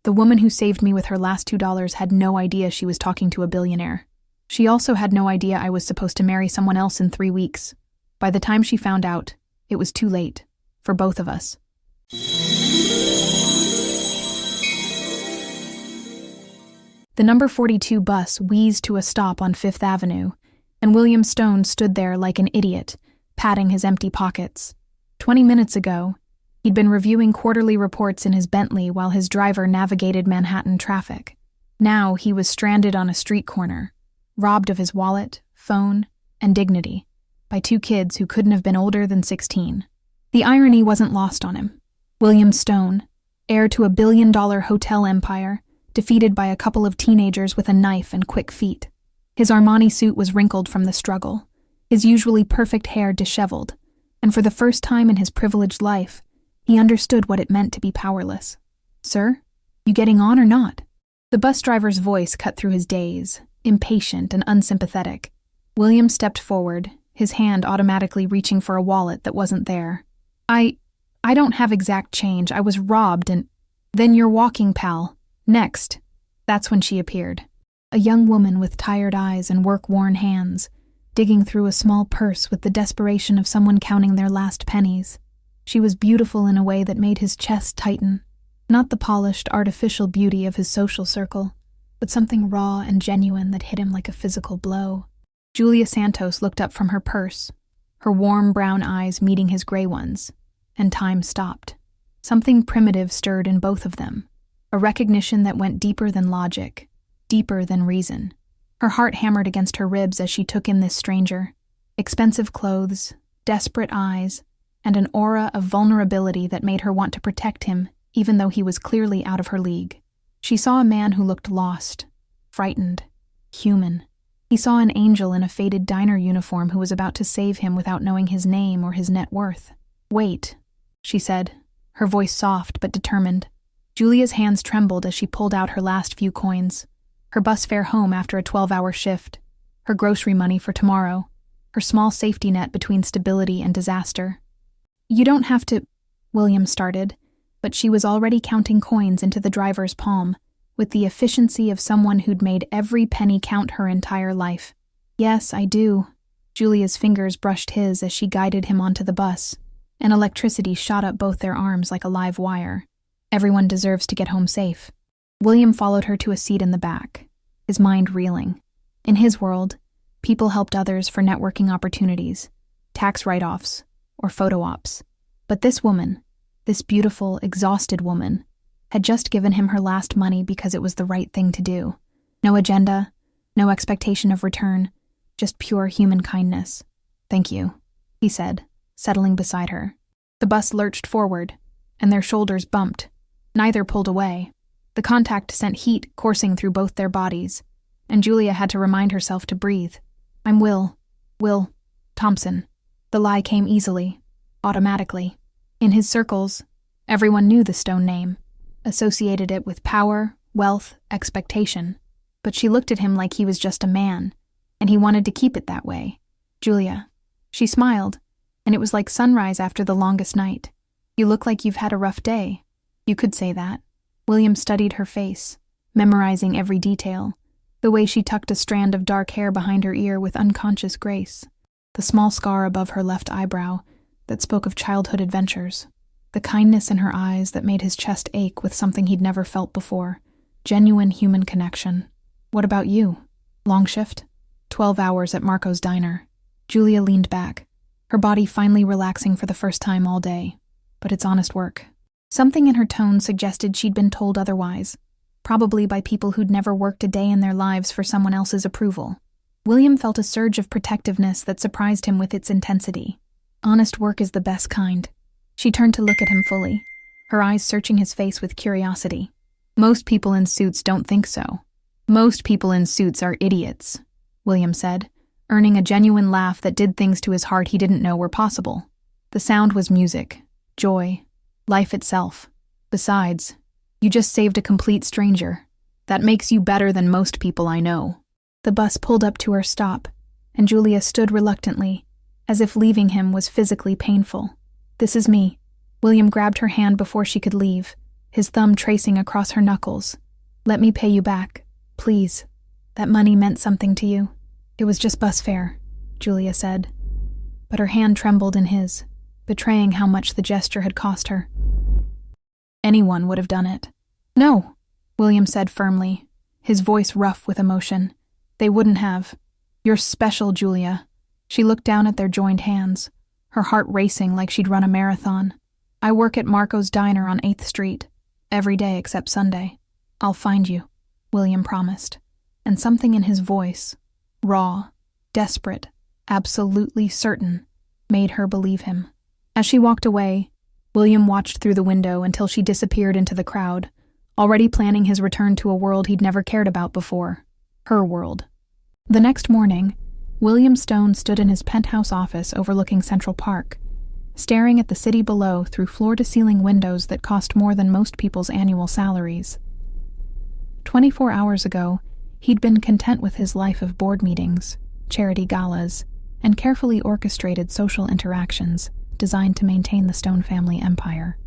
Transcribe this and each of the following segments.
The woman who saved me with her last $2 had no idea she was talking to a billionaire. She also had no idea I was supposed to marry someone else in 3 weeks. By the time she found out, it was too late. For both of us. The number 42 bus wheezed to a stop on Fifth Avenue, and William Stone stood there like an idiot, patting his empty pockets. 20 minutes ago, he'd been reviewing quarterly reports in his Bentley while his driver navigated Manhattan traffic. Now he was stranded on a street corner, robbed of his wallet, phone, and dignity, by 2 kids who couldn't have been older than 16. The irony wasn't lost on him. William Stone, heir to a billion-dollar hotel empire, defeated by a couple of teenagers with a knife and quick feet. His Armani suit was wrinkled from the struggle, his usually perfect hair disheveled, and for the first time in his privileged life, he understood what it meant to be powerless. "Sir, you getting on or not?" The bus driver's voice cut through his daze, impatient and unsympathetic. William stepped forward, his hand automatically reaching for a wallet that wasn't there. I don't have exact change. I was robbed and... Then you're walking, pal. Next. That's when she appeared. A young woman with tired eyes and work-worn hands, digging through a small purse with the desperation of someone counting their last pennies. She was beautiful in a way that made his chest tighten. Not the polished, artificial beauty of his social circle, but something raw and genuine that hit him like a physical blow. Julia Santos looked up from her purse, her warm brown eyes meeting his gray ones, and time stopped. Something primitive stirred in both of them, a recognition that went deeper than logic, deeper than reason. Her heart hammered against her ribs as she took in this stranger. Expensive clothes, desperate eyes, and an aura of vulnerability that made her want to protect him, even though he was clearly out of her league. She saw a man who looked lost, frightened, human. He saw an angel in a faded diner uniform who was about to save him without knowing his name or his net worth. "Wait," she said, her voice soft but determined. Julia's hands trembled as she pulled out her last few coins, her bus fare home after a 12-hour shift, her grocery money for tomorrow, her small safety net between stability and disaster. "You don't have to," William started, but she was already counting coins into the driver's palm, with the efficiency of someone who'd made every penny count her entire life. "Yes, I do." Julia's fingers brushed his as she guided him onto the bus, and electricity shot up both their arms like a live wire. Everyone deserves to get home safe. William followed her to a seat in the back, his mind reeling. In his world, people helped others for networking opportunities, tax write-offs, or photo ops. But this woman, this beautiful, exhausted woman, had just given him her last money because it was the right thing to do. No agenda, no expectation of return, just pure human kindness. "Thank you," he said, settling beside her. The bus lurched forward, and their shoulders bumped. Neither pulled away. The contact sent heat coursing through both their bodies, and Julia had to remind herself to breathe. "I'm Will Thompson." The lie came easily, automatically. In his circles, everyone knew the Stone name, associated it with power, wealth, expectation. But she looked at him like he was just a man, and he wanted to keep it that way. "Julia." She smiled, and it was like sunrise after the longest night. "You look like you've had a rough day." You could say that. William studied her face, memorizing every detail, the way she tucked a strand of dark hair behind her ear with unconscious grace, the small scar above her left eyebrow that spoke of childhood adventures, the kindness in her eyes that made his chest ache with something he'd never felt before, genuine human connection. "What about you? Long shift?" 12 hours at Marco's diner. Julia leaned back, her body finally relaxing for the first time all day. "But it's honest work." Something in her tone suggested she'd been told otherwise, probably by people who'd never worked a day in their lives for someone else's approval. William felt a surge of protectiveness that surprised him with its intensity. Honest work is the best kind. She turned to look at him fully, her eyes searching his face with curiosity. "Most people in suits don't think so. Most people in suits are idiots," William said, earning a genuine laugh that did things to his heart he didn't know were possible. The sound was music, joy, life itself. "Besides, you just saved a complete stranger. That makes you better than most people I know." The bus pulled up to her stop, and Julia stood reluctantly, as if leaving him was physically painful. "This is me." William grabbed her hand before she could leave, his thumb tracing across her knuckles. "Let me pay you back, please. That money meant something to you." "It was just bus fare," Julia said. But her hand trembled in his, betraying how much the gesture had cost her. Anyone would have done it. "No," William said firmly, his voice rough with emotion. "They wouldn't have. You're special, Julia." She looked down at their joined hands, her heart racing like she'd run a marathon. "I work at Marco's Diner on 8th Street, every day except Sunday. I'll find you," William promised, and something in his voice, raw, desperate, absolutely certain, made her believe him. As she walked away, William watched through the window until she disappeared into the crowd, already planning his return to a world he'd never cared about before. Her world. The next morning, William Stone stood in his penthouse office overlooking Central Park, staring at the city below through floor-to-ceiling windows that cost more than most people's annual salaries. 24 hours ago, he'd been content with his life of board meetings, charity galas, and carefully orchestrated social interactions designed to maintain the Stone family empire.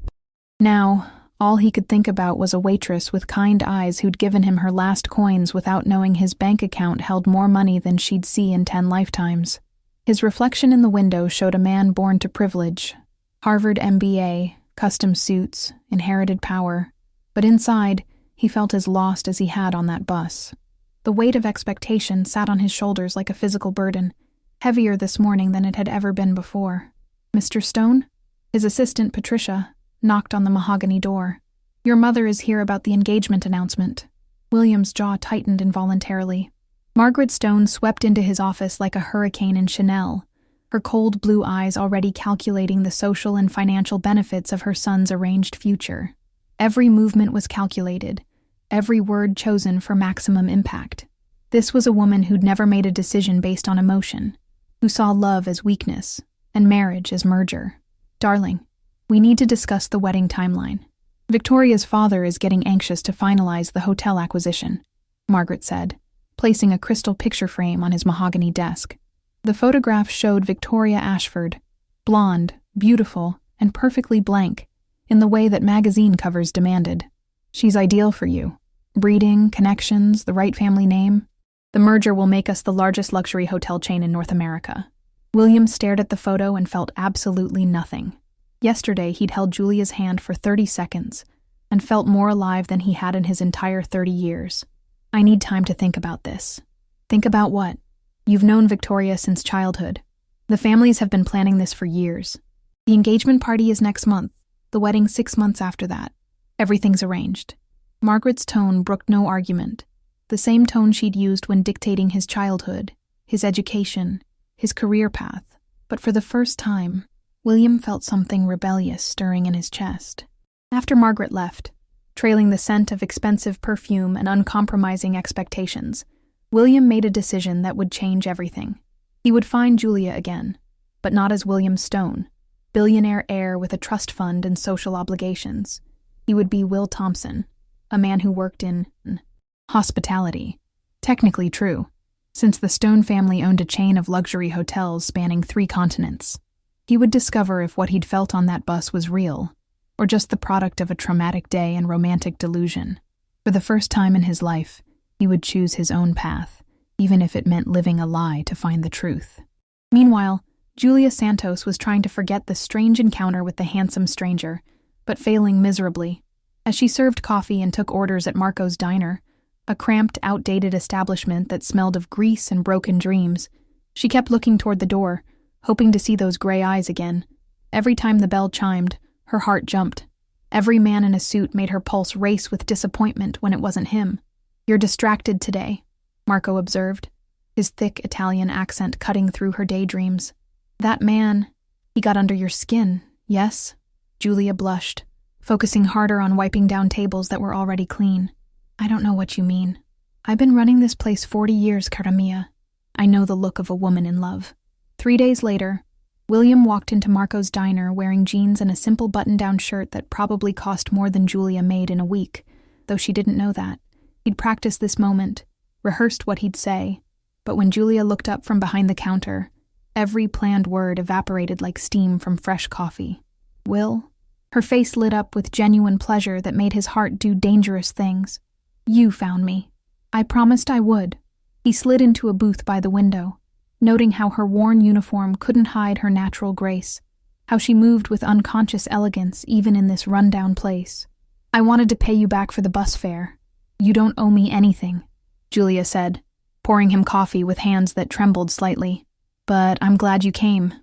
Now, all he could think about was a waitress with kind eyes who'd given him her last coins without knowing his bank account held more money than she'd see in 10 lifetimes. His reflection in the window showed a man born to privilege, Harvard MBA, custom suits, inherited power, but inside, he felt as lost as he had on that bus. The weight of expectation sat on his shoulders like a physical burden, heavier this morning than it had ever been before. "Mr. Stone?" His assistant, Patricia, knocked on the mahogany door. "Your mother is here about the engagement announcement." William's jaw tightened involuntarily. Margaret Stone swept into his office like a hurricane in Chanel, her cold blue eyes already calculating the social and financial benefits of her son's arranged future. Every movement was calculated, every word chosen for maximum impact. This was a woman who'd never made a decision based on emotion, who saw love as weakness and marriage as merger. "Darling, we need to discuss the wedding timeline. Victoria's father is getting anxious to finalize the hotel acquisition," Margaret said, placing a crystal picture frame on his mahogany desk. The photograph showed Victoria Ashford, blonde, beautiful, and perfectly blank, in the way that magazine covers demanded. "She's ideal for you. Breeding, connections, the right family name. The merger will make us the largest luxury hotel chain in North America." William stared at the photo and felt absolutely nothing. Yesterday, he'd held Julia's hand for 30 seconds and felt more alive than he had in his entire 30 years. "I need time to think about this." "Think about what?" "You've known Victoria since childhood. The families have been planning this for years. The engagement party is next month, the wedding 6 months after that. Everything's arranged." Margaret's tone brooked no argument, the same tone she'd used when dictating his childhood, his education, his career path. But for the first time, William felt something rebellious stirring in his chest. After Margaret left, trailing the scent of expensive perfume and uncompromising expectations, William made a decision that would change everything. He would find Julia again, but not as William Stone, billionaire heir with a trust fund and social obligations. He would be Will Thompson, a man who worked in hospitality. Technically true, since the Stone family owned a chain of luxury hotels spanning 3 continents. He would discover if what he'd felt on that bus was real, or just the product of a traumatic day and romantic delusion. For the first time in his life, he would choose his own path, even if it meant living a lie to find the truth. Meanwhile, Julia Santos was trying to forget the strange encounter with the handsome stranger, but failing miserably. As she served coffee and took orders at Marco's Diner, a cramped, outdated establishment that smelled of grease and broken dreams, she kept looking toward the door, hoping to see those gray eyes again. Every time the bell chimed, her heart jumped. Every man in a suit made her pulse race with disappointment when it wasn't him. "You're distracted today," Marco observed, his thick Italian accent cutting through her daydreams. "That man, he got under your skin, yes?" Julia blushed, focusing harder on wiping down tables that were already clean. "I don't know what you mean. I've been running this place 40 years, cara mia. I know the look of a woman in love." 3 days later, William walked into Marco's Diner wearing jeans and a simple button-down shirt that probably cost more than Julia made in a week, though she didn't know that. He'd practiced this moment, rehearsed what he'd say, but when Julia looked up from behind the counter, every planned word evaporated like steam from fresh coffee. "Will?" Her face lit up with genuine pleasure that made his heart do dangerous things. "You found me. I promised I would." He slid into a booth by the window, noting how her worn uniform couldn't hide her natural grace, how she moved with unconscious elegance even in this rundown place. "I wanted to pay you back for the bus fare. You don't owe me anything," Julia said, pouring him coffee with hands that trembled slightly. "But I'm glad you came."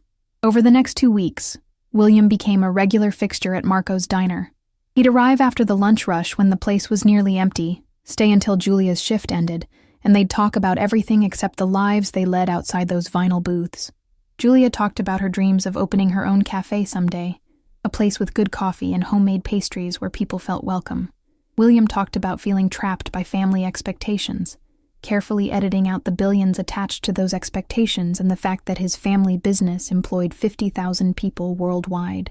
Over the next 2 weeks, William became a regular fixture at Marco's diner. He'd arrive after the lunch rush when the place was nearly empty, stay until Julia's shift ended, and they'd talk about everything except the lives they led outside those vinyl booths. Julia talked about her dreams of opening her own cafe someday, a place with good coffee and homemade pastries where people felt welcome. William talked about feeling trapped by family expectations, carefully editing out the billions attached to those expectations and the fact that his family business employed 50,000 people worldwide.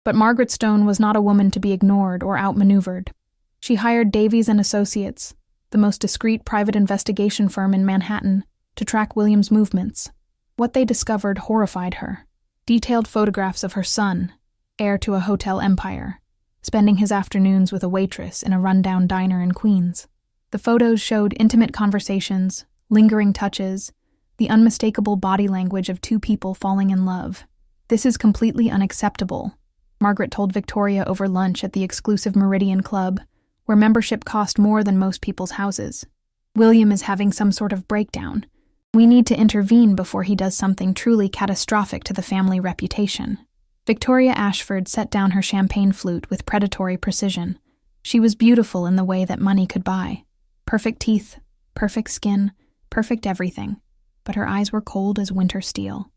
But Margaret Stone was not a woman to be ignored or outmaneuvered. She hired Davies and Associates, the most discreet private investigation firm in Manhattan, to track William's movements. What they discovered horrified her. Detailed photographs of her son, heir to a hotel empire, spending his afternoons with a waitress in a rundown diner in Queens. The photos showed intimate conversations, lingering touches, the unmistakable body language of two people falling in love. "This is completely unacceptable," Margaret told Victoria over lunch at the exclusive Meridian Club, where membership cost more than most people's houses. "William is having some sort of breakdown. We need to intervene before he does something truly catastrophic to the family reputation." Victoria Ashford set down her champagne flute with predatory precision. She was beautiful in the way that money could buy. Perfect teeth, perfect skin, perfect everything. But her eyes were cold as winter steel.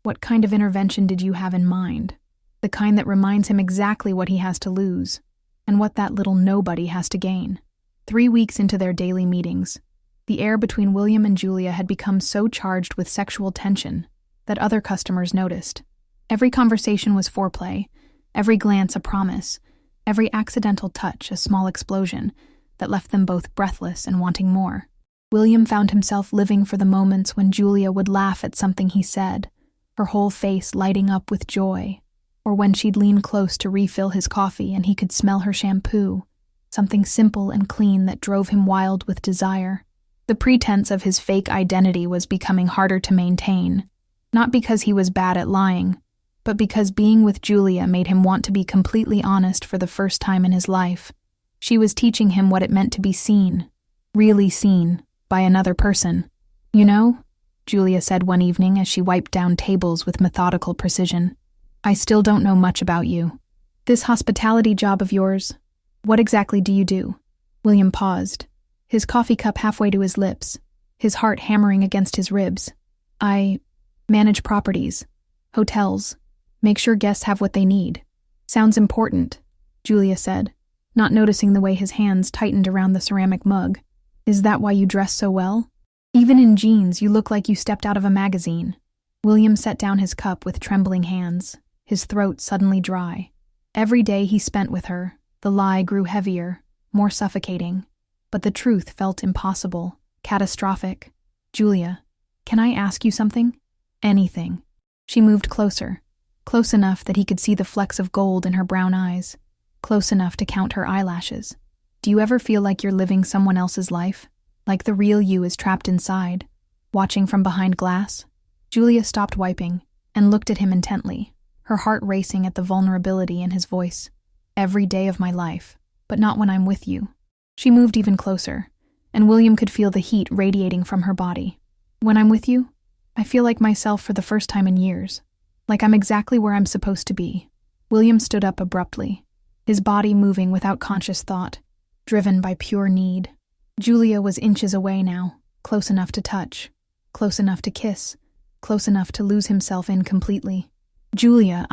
"What kind of intervention did you have in mind? The kind that reminds him exactly what he has to lose, and what that little nobody has to gain." 3 weeks into their daily meetings, the air between William and Julia had become so charged with sexual tension that other customers noticed. Every conversation was foreplay, every glance a promise, every accidental touch a small explosion that left them both breathless and wanting more. William found himself living for the moments when Julia would laugh at something he said, her whole face lighting up with joy, or when she'd lean close to refill his coffee and he could smell her shampoo, something simple and clean that drove him wild with desire. The pretense of his fake identity was becoming harder to maintain, not because he was bad at lying, but because being with Julia made him want to be completely honest for the first time in his life. She was teaching him what it meant to be seen, really seen, by another person. "You know," Julia said one evening as she wiped down tables with methodical precision, "I still don't know much about you. This hospitality job of yours, what exactly do you do?" William paused, his coffee cup halfway to his lips, his heart hammering against his ribs. "I manage properties, hotels, make sure guests have what they need." "Sounds important," Julia said, not noticing the way his hands tightened around the ceramic mug. "Is that why you dress so well? Even in jeans, you look like you stepped out of a magazine." William set down his cup with trembling hands, his throat suddenly dry. Every day he spent with her, the lie grew heavier, more suffocating. But the truth felt impossible, catastrophic. "Julia, can I ask you something?" "Anything." She moved closer, close enough that he could see the flecks of gold in her brown eyes, close enough to count her eyelashes. "Do you ever feel like you're living someone else's life? Like the real you is trapped inside, watching from behind glass?" Julia stopped wiping and looked at him intently, her heart racing at the vulnerability in his voice. "Every day of my life, but not when I'm with you." She moved even closer, and William could feel the heat radiating from her body. "When I'm with you, I feel like myself for the first time in years, like I'm exactly where I'm supposed to be." William stood up abruptly, his body moving without conscious thought, driven by pure need. Julia was inches away now, close enough to touch, close enough to kiss, close enough to lose himself in completely. "Julia,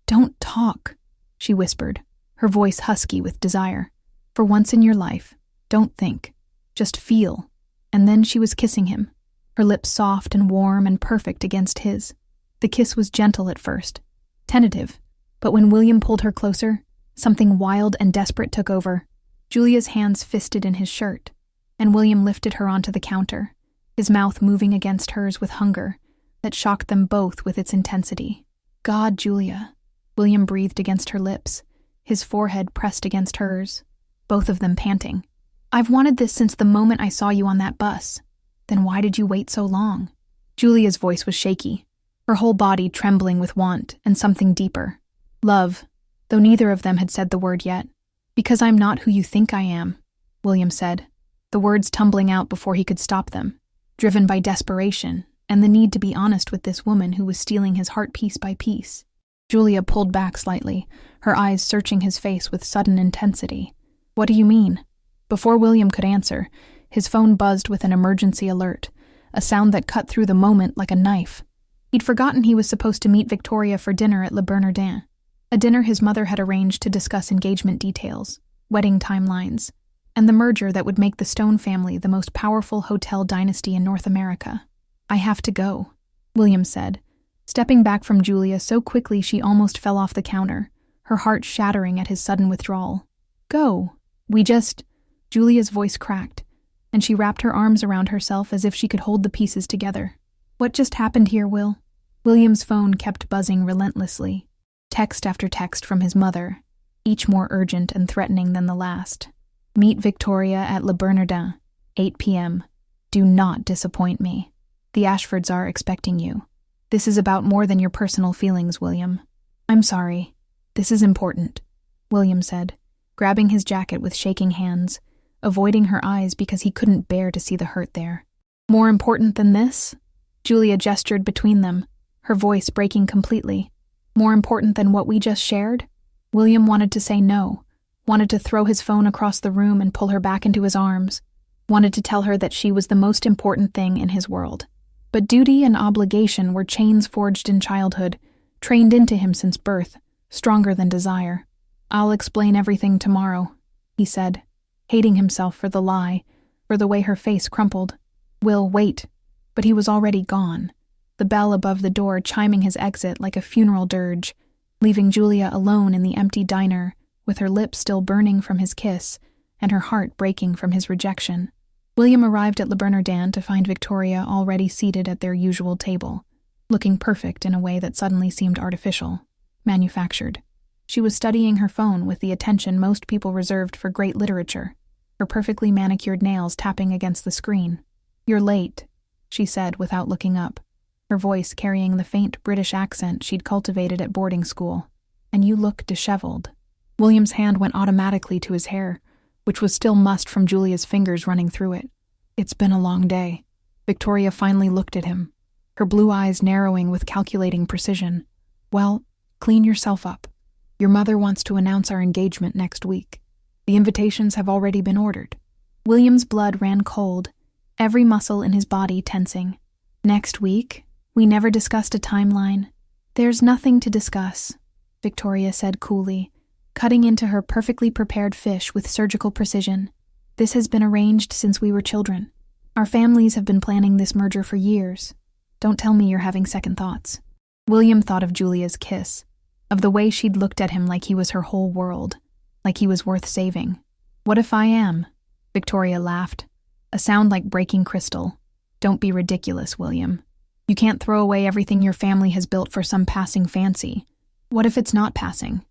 don't talk," she whispered, her voice husky with desire. "For once in your life, don't think. Just feel." And then she was kissing him, her lips soft and warm and perfect against his. The kiss was gentle at first, tentative, but when William pulled her closer, something wild and desperate took over. Julia's hands fisted in his shirt, and William lifted her onto the counter, his mouth moving against hers with hunger that shocked them both with its intensity. "God, Julia, William breathed against her lips, his forehead pressed against hers, both of them panting. "I've wanted this since the moment I saw you on that bus. Then why did you wait so long?" Julia's voice was shaky, her whole body trembling with want and something deeper. "Love," though neither of them had said the word yet. "Because I'm not who you think I am," William said, the words tumbling out before he could stop them, driven by desperation and the need to be honest with this woman who was stealing his heart piece by piece. Julia pulled back slightly, her eyes searching his face with sudden intensity. "What do you mean?" Before William could answer, his phone buzzed with an emergency alert, a sound that cut through the moment like a knife. He'd forgotten he was supposed to meet Victoria for dinner at Le Bernardin, a dinner his mother had arranged to discuss engagement details, wedding timelines, and the merger that would make the Stone family the most powerful hotel dynasty in North America. "I have to go," William said, stepping back from Julia so quickly she almost fell off the counter, her heart shattering at his sudden withdrawal. "Go. Julia's voice cracked, and she wrapped her arms around herself as if she could hold the pieces together. "What just happened here, Will?" William's phone kept buzzing relentlessly, text after text from his mother, each more urgent and threatening than the last. "Meet Victoria at Le Bernardin, 8 p.m. Do not disappoint me. The Ashfords are expecting you. This is about more than your personal feelings, William." "I'm sorry. This is important," William said, grabbing his jacket with shaking hands, avoiding her eyes because he couldn't bear to see the hurt there. "More important than this?" Julia gestured between them, her voice breaking completely. "More important than what we just shared?" William wanted to say no, wanted to throw his phone across the room and pull her back into his arms, wanted to tell her that she was the most important thing in his world. But duty and obligation were chains forged in childhood, trained into him since birth, stronger than desire. "I'll explain everything tomorrow," he said, hating himself for the lie, for the way her face crumpled. "Will, wait." But he was already gone, the bell above the door chiming his exit like a funeral dirge, leaving Julia alone in the empty diner, with her lips still burning from his kiss and her heart breaking from his rejection. William arrived at Le Bernardin to find Victoria already seated at their usual table, looking perfect in a way that suddenly seemed artificial, manufactured. She was studying her phone with the attention most people reserved for great literature, her perfectly manicured nails tapping against the screen. "You're late," she said without looking up, her voice carrying the faint British accent she'd cultivated at boarding school. "And you look disheveled." William's hand went automatically to his hair, which was still mussed from Julia's fingers running through it. "It's been a long day." Victoria finally looked at him, her blue eyes narrowing with calculating precision. "Well, clean yourself up. Your mother wants to announce our engagement next week. The invitations have already been ordered." William's blood ran cold, every muscle in his body tensing. "Next week? We never discussed a timeline." "There's nothing to discuss," Victoria said coolly, cutting into her perfectly prepared fish with surgical precision. "This has been arranged since we were children. Our families have been planning this merger for years. Don't tell me you're having second thoughts." William thought of Julia's kiss, of the way she'd looked at him like he was her whole world, like he was worth saving. "What if I am?" Victoria laughed, a sound like breaking crystal. "Don't be ridiculous, William. You can't throw away everything your family has built for some passing fancy. What if it's not passing?"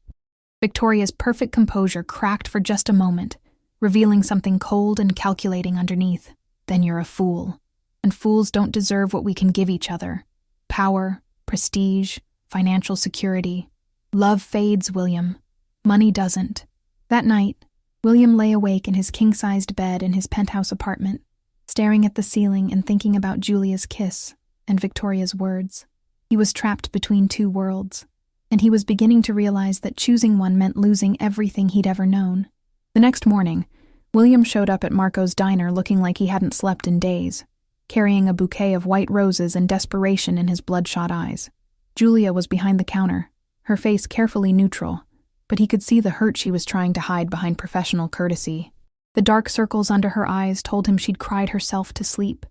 Victoria's perfect composure cracked for just a moment, revealing something cold and calculating underneath. "Then you're a fool. And fools don't deserve what we can give each other. Power, prestige, financial security. Love fades, William. Money doesn't." That night, William lay awake in his king-sized bed in his penthouse apartment, staring at the ceiling and thinking about Julia's kiss and Victoria's words. He was trapped between two worlds, and he was beginning to realize that choosing one meant losing everything he'd ever known. The next morning, William showed up at Marco's diner looking like he hadn't slept in days, carrying a bouquet of white roses and desperation in his bloodshot eyes. Julia was behind the counter, her face carefully neutral, but he could see the hurt she was trying to hide behind professional courtesy. The dark circles under her eyes told him she'd cried herself to sleep,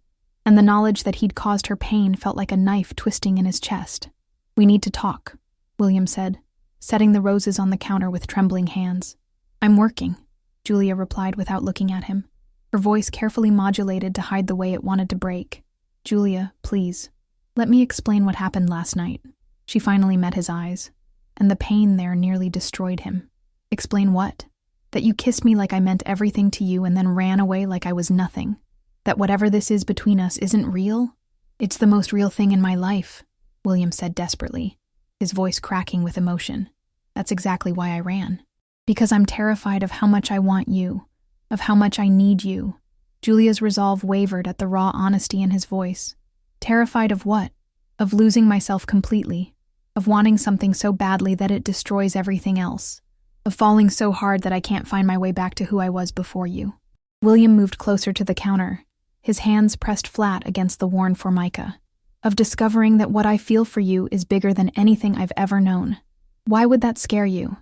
and the knowledge that he'd caused her pain felt like a knife twisting in his chest. "We need to talk," William said, setting the roses on the counter with trembling hands. "I'm working," Julia replied without looking at him, her voice carefully modulated to hide the way it wanted to break. "Julia, please, let me explain what happened last night." She finally met his eyes. and the pain there nearly destroyed him. Explain what? That you kissed me like I meant everything to you and then ran away like I was nothing. That whatever this is between us isn't real? It's the most real thing in my life, William said desperately, his voice cracking with emotion. That's exactly why I ran. Because I'm terrified of how much I want you, of how much I need you. Julia's resolve wavered at the raw honesty in his voice. Terrified of what? Of losing myself completely, of wanting something so badly that it destroys everything else, of falling so hard that I can't find my way back to who I was before you. William moved closer to the counter, his hands pressed flat against the worn formica. Of discovering that what I feel for you is bigger than anything I've ever known. Why would that scare you?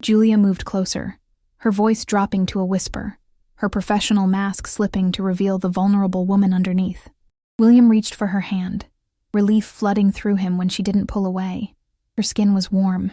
Julia moved closer, her voice dropping to a whisper, her professional mask slipping to reveal the vulnerable woman underneath. William reached for her hand, relief flooding through him when she didn't pull away. Her skin was warm,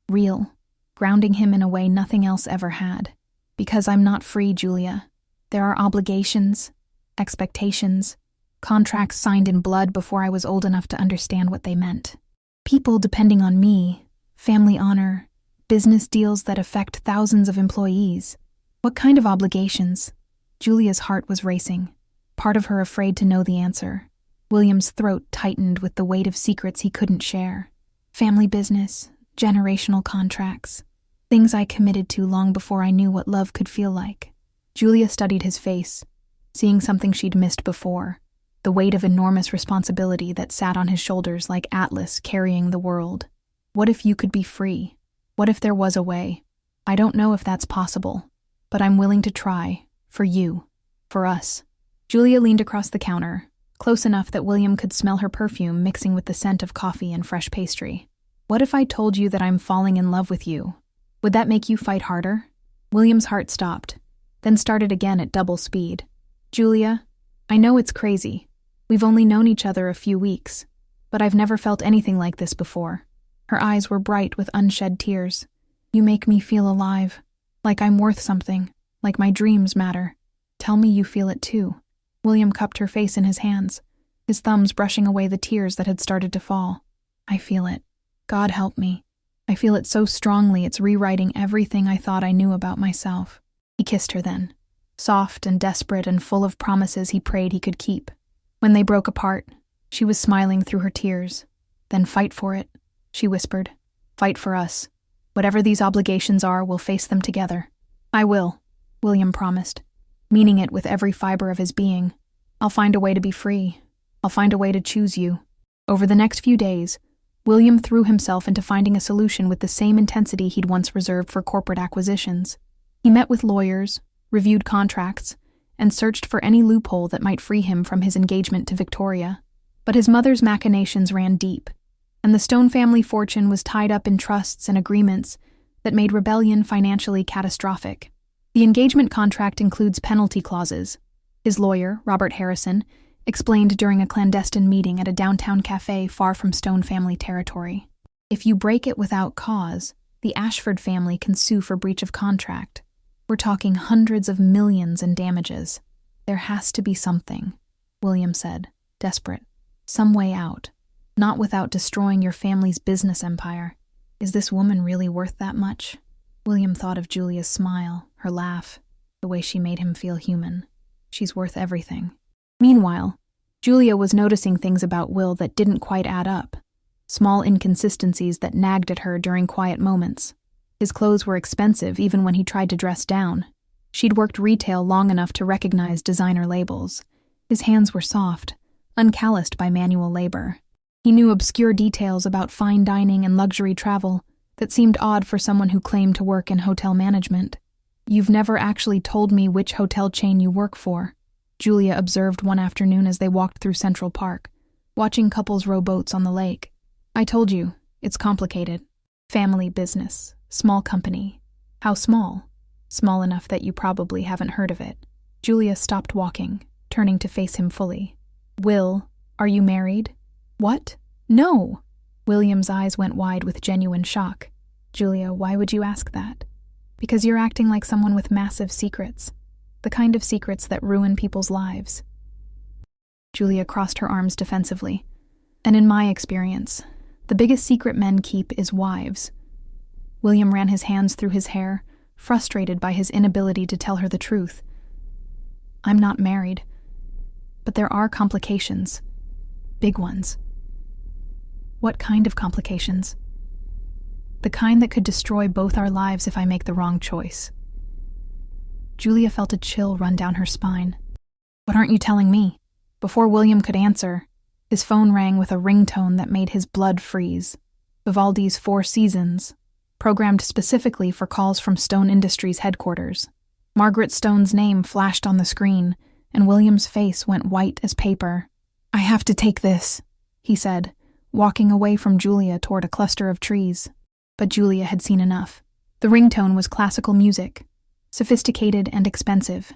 real, grounding him in a way nothing else ever had. Because I'm not free, Julia. There are obligations, expectations, contracts signed in blood before I was old enough to understand what they meant. People depending on me, family honor, business deals that affect thousands of employees. What kind of obligations? Julia's heart was racing, part of her afraid to know the answer. William's throat tightened with the weight of secrets he couldn't share. Family business, generational contracts, things I committed to long before I knew what love could feel like. Julia studied his face, seeing something she'd missed before, the weight of enormous responsibility that sat on his shoulders like Atlas carrying the world. What if you could be free? What if there was a way? I don't know if that's possible, but I'm willing to try, for you, for us. Julia leaned across the counter, close enough that William could smell her perfume mixing with the scent of coffee and fresh pastry. What if I told you that I'm falling in love with you? Would that make you fight harder? William's heart stopped, then started again at double speed. Julia, I know it's crazy. We've only known each other a few weeks, but I've never felt anything like this before. Her eyes were bright with unshed tears. You make me feel alive, like I'm worth something, like my dreams matter. Tell me you feel it too. William cupped her face in his hands, his thumbs brushing away the tears that had started to fall. I feel it. God help me. I feel it so strongly it's rewriting everything I thought I knew about myself. He kissed her then, soft and desperate and full of promises he prayed he could keep. When they broke apart, she was smiling through her tears. Then fight for it, she whispered. Fight for us. Whatever these obligations are, we'll face them together. I will, William promised, meaning it with every fiber of his being. I'll find a way to be free. I'll find a way to choose you. Over the next few days, William threw himself into finding a solution with the same intensity he'd once reserved for corporate acquisitions. He met with lawyers, reviewed contracts, and searched for any loophole that might free him from his engagement to Victoria. But his mother's machinations ran deep, and the Stone family fortune was tied up in trusts and agreements that made rebellion financially catastrophic. The engagement contract includes penalty clauses. His lawyer, Robert Harrison, explained during a clandestine meeting at a downtown cafe far from Stone family territory. If you break it without cause, the Ashford family can sue for breach of contract. We're talking hundreds of millions in damages. There has to be something, William said, desperate. Some way out. Not without destroying your family's business empire. Is this woman really worth that much? William thought of Julia's smile, her laugh, the way she made him feel human. She's worth everything. Meanwhile, Julia was noticing things about Will that didn't quite add up. Small inconsistencies that nagged at her during quiet moments. His clothes were expensive even when he tried to dress down. She'd worked retail long enough to recognize designer labels. His hands were soft, uncalloused by manual labor. He knew obscure details about fine dining and luxury travel that seemed odd for someone who claimed to work in hotel management. You've never actually told me which hotel chain you work for, Julia observed one afternoon as they walked through Central Park, watching couples row boats on the lake. I told you, it's complicated. Family business, small company. How small? Small enough that you probably haven't heard of it. Julia stopped walking, turning to face him fully. Will, are you married? What? No! William's eyes went wide with genuine shock. Julia, why would you ask that? Because you're acting like someone with massive secrets. The kind of secrets that ruin people's lives. Julia crossed her arms defensively. And in my experience, the biggest secret men keep is wives. William ran his hands through his hair, frustrated by his inability to tell her the truth. I'm not married, but there are complications. Big ones. What kind of complications? The kind that could destroy both our lives if I make the wrong choice. Julia felt a chill run down her spine. What aren't you telling me? Before William could answer, his phone rang with a ringtone that made his blood freeze. Vivaldi's Four Seasons, programmed specifically for calls from Stone Industries headquarters. Margaret Stone's name flashed on the screen, and William's face went white as paper. I have to take this, he said, walking away from Julia toward a cluster of trees. But Julia had seen enough. The ringtone was classical music, sophisticated and expensive.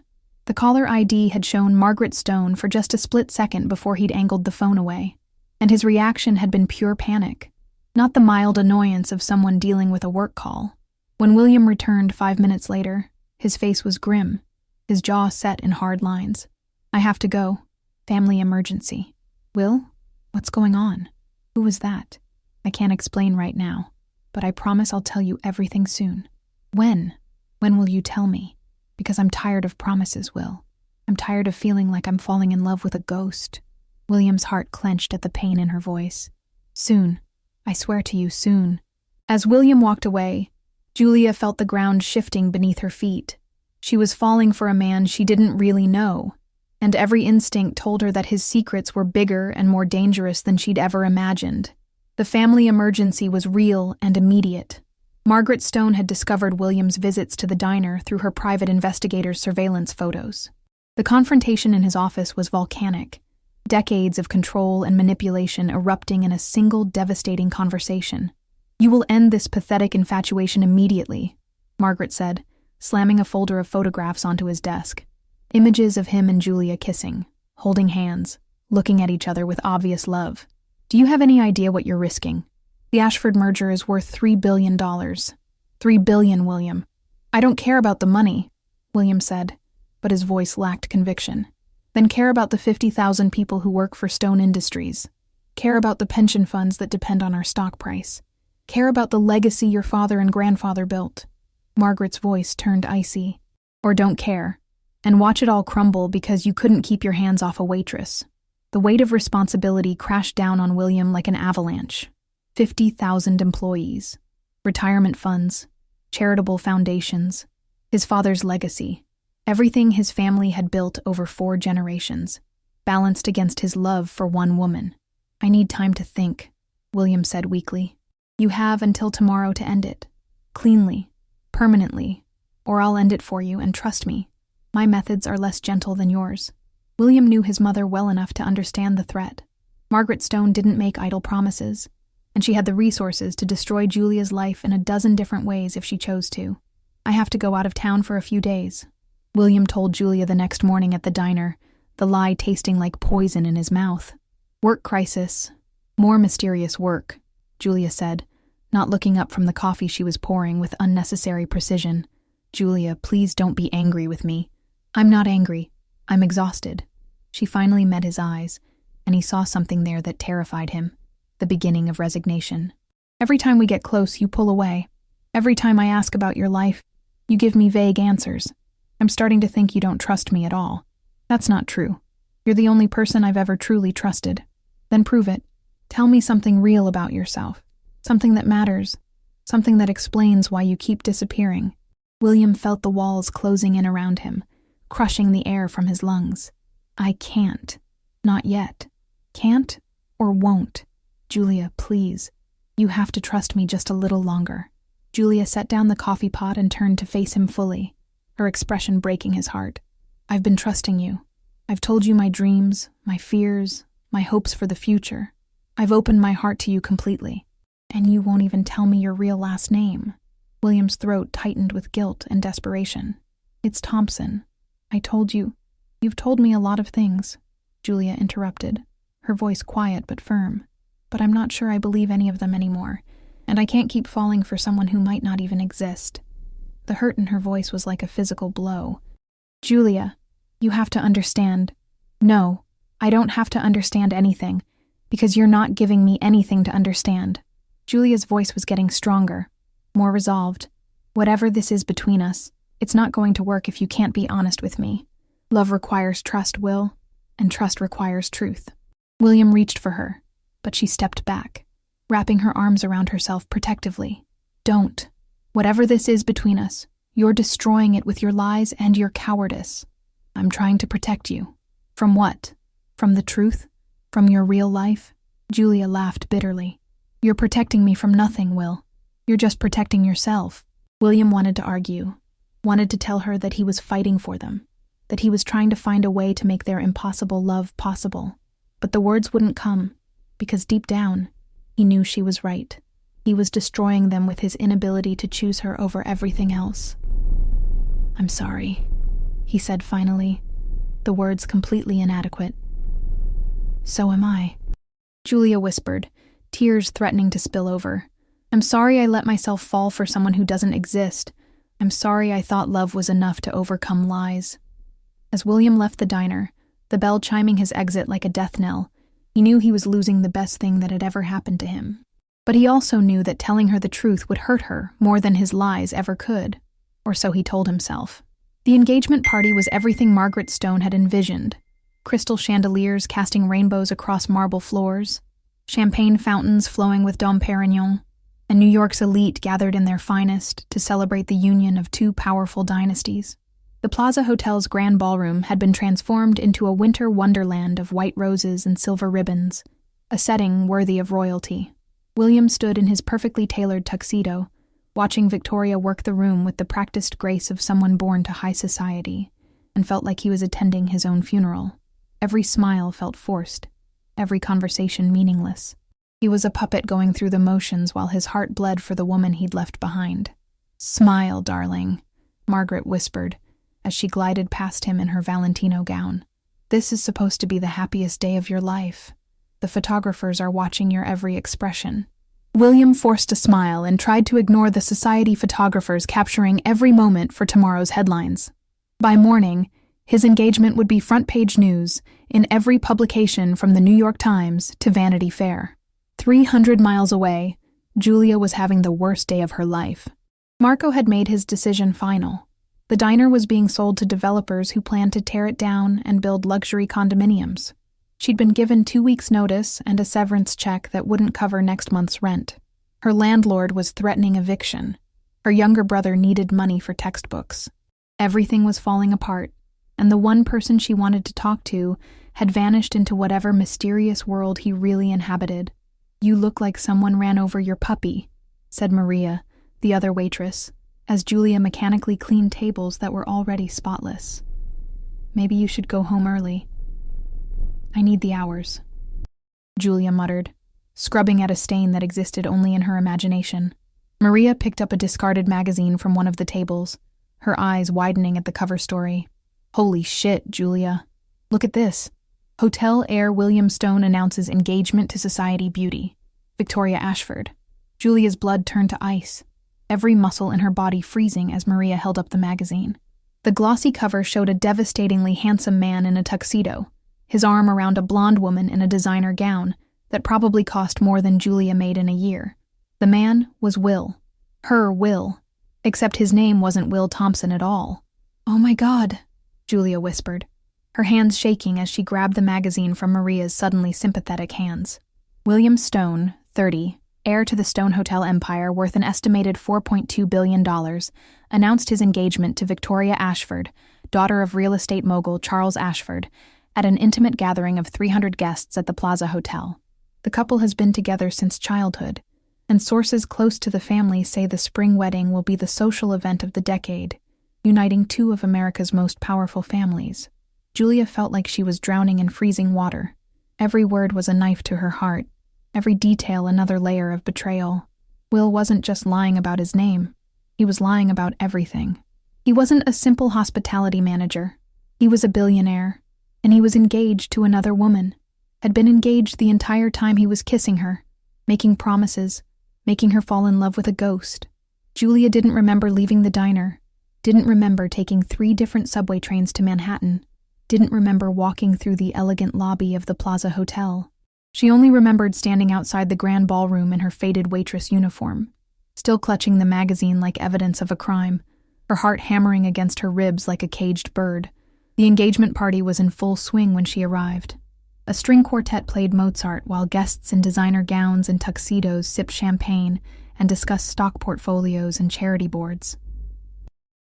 The caller ID had shown Margaret Stone for just a split second before he'd angled the phone away, and his reaction had been pure panic, not the mild annoyance of someone dealing with a work call. When William returned 5 minutes later, his face was grim, his jaw set in hard lines. I have to go. Family emergency. Will? What's going on? Who was that? I can't explain right now, but I promise I'll tell you everything soon. When? When will you tell me? Because I'm tired of promises, Will. I'm tired of feeling like I'm falling in love with a ghost. William's heart clenched at the pain in her voice. Soon. I swear to you, soon. As William walked away, Julia felt the ground shifting beneath her feet. She was falling for a man she didn't really know, and every instinct told her that his secrets were bigger and more dangerous than she'd ever imagined. The family emergency was real and immediate. Margaret Stone had discovered William's visits to the diner through her private investigator's surveillance photos. The confrontation in his office was volcanic, decades of control and manipulation erupting in a single devastating conversation. You will end this pathetic infatuation immediately, Margaret said, slamming a folder of photographs onto his desk. Images of him and Julia kissing, holding hands, looking at each other with obvious love. Do you have any idea what you're risking? The Ashford merger is worth $3 billion. $3 billion, William. I don't care about the money, William said, but his voice lacked conviction. Then care about the 50,000 people who work for Stone Industries. Care about the pension funds that depend on our stock price. Care about the legacy your father and grandfather built. Margaret's voice turned icy. Or don't care, and watch it all crumble because you couldn't keep your hands off a waitress. The weight of responsibility crashed down on William like an avalanche. 50,000 employees, retirement funds, charitable foundations, his father's legacy, everything his family had built over 4 generations, balanced against his love for one woman. I need time to think, William said weakly. You have until tomorrow to end it. Cleanly, permanently, or I'll end it for you, and trust me, my methods are less gentle than yours. William knew his mother well enough to understand the threat. Margaret Stone didn't make idle promises, and she had the resources to destroy Julia's life in a dozen different ways if she chose to. I have to go out of town for a few days, William told Julia the next morning at the diner, the lie tasting like poison in his mouth. Work crisis. More mysterious work, Julia said, not looking up from the coffee she was pouring with unnecessary precision. Julia, please don't be angry with me. I'm not angry. I'm exhausted. She finally met his eyes, and he saw something there that terrified him. The beginning of resignation. Every time we get close, you pull away. Every time I ask about your life, you give me vague answers. I'm starting to think you don't trust me at all. That's not true. You're the only person I've ever truly trusted. Then prove it. Tell me something real about yourself. Something that matters. Something that explains why you keep disappearing. William felt the walls closing in around him, crushing the air from his lungs. I can't. Not yet. Can't or won't. Julia, please. You have to trust me just a little longer. Julia set down the coffee pot and turned to face him fully, her expression breaking his heart. I've been trusting you. I've told you my dreams, my fears, my hopes for the future. I've opened my heart to you completely. And you won't even tell me your real last name. William's throat tightened with guilt and desperation. It's Thompson. I told you. You've told me a lot of things, Julia interrupted, her voice quiet but firm. But I'm not sure I believe any of them anymore, and I can't keep falling for someone who might not even exist. The hurt in her voice was like a physical blow. Julia, you have to understand. No, I don't have to understand anything, because you're not giving me anything to understand. Julia's voice was getting stronger, more resolved. Whatever this is between us, it's not going to work if you can't be honest with me. Love requires trust, Will, and trust requires truth. William reached for her, but she stepped back, wrapping her arms around herself protectively. Don't. Whatever this is between us, you're destroying it with your lies and your cowardice. I'm trying to protect you. From what? From the truth? From your real life? Julia laughed bitterly. You're protecting me from nothing, Will. You're just protecting yourself. William wanted to argue, wanted to tell her that he was fighting for them, that he was trying to find a way to make their impossible love possible. But the words wouldn't come, because deep down, he knew she was right. He was destroying them with his inability to choose her over everything else. I'm sorry, he said finally, the words completely inadequate. So am I, Julia whispered, tears threatening to spill over. I'm sorry I let myself fall for someone who doesn't exist. I'm sorry I thought love was enough to overcome lies. As William left the diner, the bell chiming his exit like a death knell, he knew he was losing the best thing that had ever happened to him. But he also knew that telling her the truth would hurt her more than his lies ever could, or so he told himself. The engagement party was everything Margaret Stone had envisioned. Crystal chandeliers casting rainbows across marble floors, champagne fountains flowing with Dom Perignon, and New York's elite gathered in their finest to celebrate the union of two powerful dynasties. The Plaza Hotel's grand ballroom had been transformed into a winter wonderland of white roses and silver ribbons, a setting worthy of royalty. William stood in his perfectly tailored tuxedo, watching Victoria work the room with the practiced grace of someone born to high society, and felt like he was attending his own funeral. Every smile felt forced, every conversation meaningless. He was a puppet going through the motions while his heart bled for the woman he'd left behind. Smile, darling, Margaret whispered, as she glided past him in her Valentino gown. This is supposed to be the happiest day of your life. The photographers are watching your every expression. William forced a smile and tried to ignore the society photographers capturing every moment for tomorrow's headlines. By morning, his engagement would be front-page news in every publication from the New York Times to Vanity Fair. 300 miles away, Julia was having the worst day of her life. Marco had made his decision final. The diner was being sold to developers who planned to tear it down and build luxury condominiums. She'd been given 2 weeks' notice and a severance check that wouldn't cover next month's rent. Her landlord was threatening eviction. Her younger brother needed money for textbooks. Everything was falling apart, and the one person she wanted to talk to had vanished into whatever mysterious world he really inhabited. You look like someone ran over your puppy, said Maria, the other waitress, as Julia mechanically cleaned tables that were already spotless. Maybe you should go home early. I need the hours, Julia muttered, scrubbing at a stain that existed only in her imagination. Maria picked up a discarded magazine from one of the tables, her eyes widening at the cover story. Holy shit, Julia. Look at this. Hotel heir William Stone announces engagement to society beauty. Victoria Ashford. Julia's blood turned to ice, every muscle in her body freezing as Maria held up the magazine. The glossy cover showed a devastatingly handsome man in a tuxedo, his arm around a blonde woman in a designer gown that probably cost more than Julia made in a year. The man was Will. Her Will. Except his name wasn't Will Thompson at all. Oh my God, Julia whispered, her hands shaking as she grabbed the magazine from Maria's suddenly sympathetic hands. William Stone, 30, heir to the Stone Hotel empire worth an estimated $4.2 billion, announced his engagement to Victoria Ashford, daughter of real estate mogul Charles Ashford, at an intimate gathering of 300 guests at the Plaza Hotel. The couple has been together since childhood, and sources close to the family say the spring wedding will be the social event of the decade, uniting two of America's most powerful families. Julia felt like she was drowning in freezing water. Every word was a knife to her heart, every detail another layer of betrayal. Will wasn't just lying about his name. He was lying about everything. He wasn't a simple hospitality manager. He was a billionaire, and he was engaged to another woman, had been engaged the entire time he was kissing her, making promises, making her fall in love with a ghost. Julia didn't remember leaving the diner, didn't remember taking 3 different subway trains to Manhattan, didn't remember walking through the elegant lobby of the Plaza Hotel. She only remembered standing outside the grand ballroom in her faded waitress uniform, still clutching the magazine like evidence of a crime, her heart hammering against her ribs like a caged bird. The engagement party was in full swing when she arrived. A string quartet played Mozart while guests in designer gowns and tuxedos sipped champagne and discussed stock portfolios and charity boards.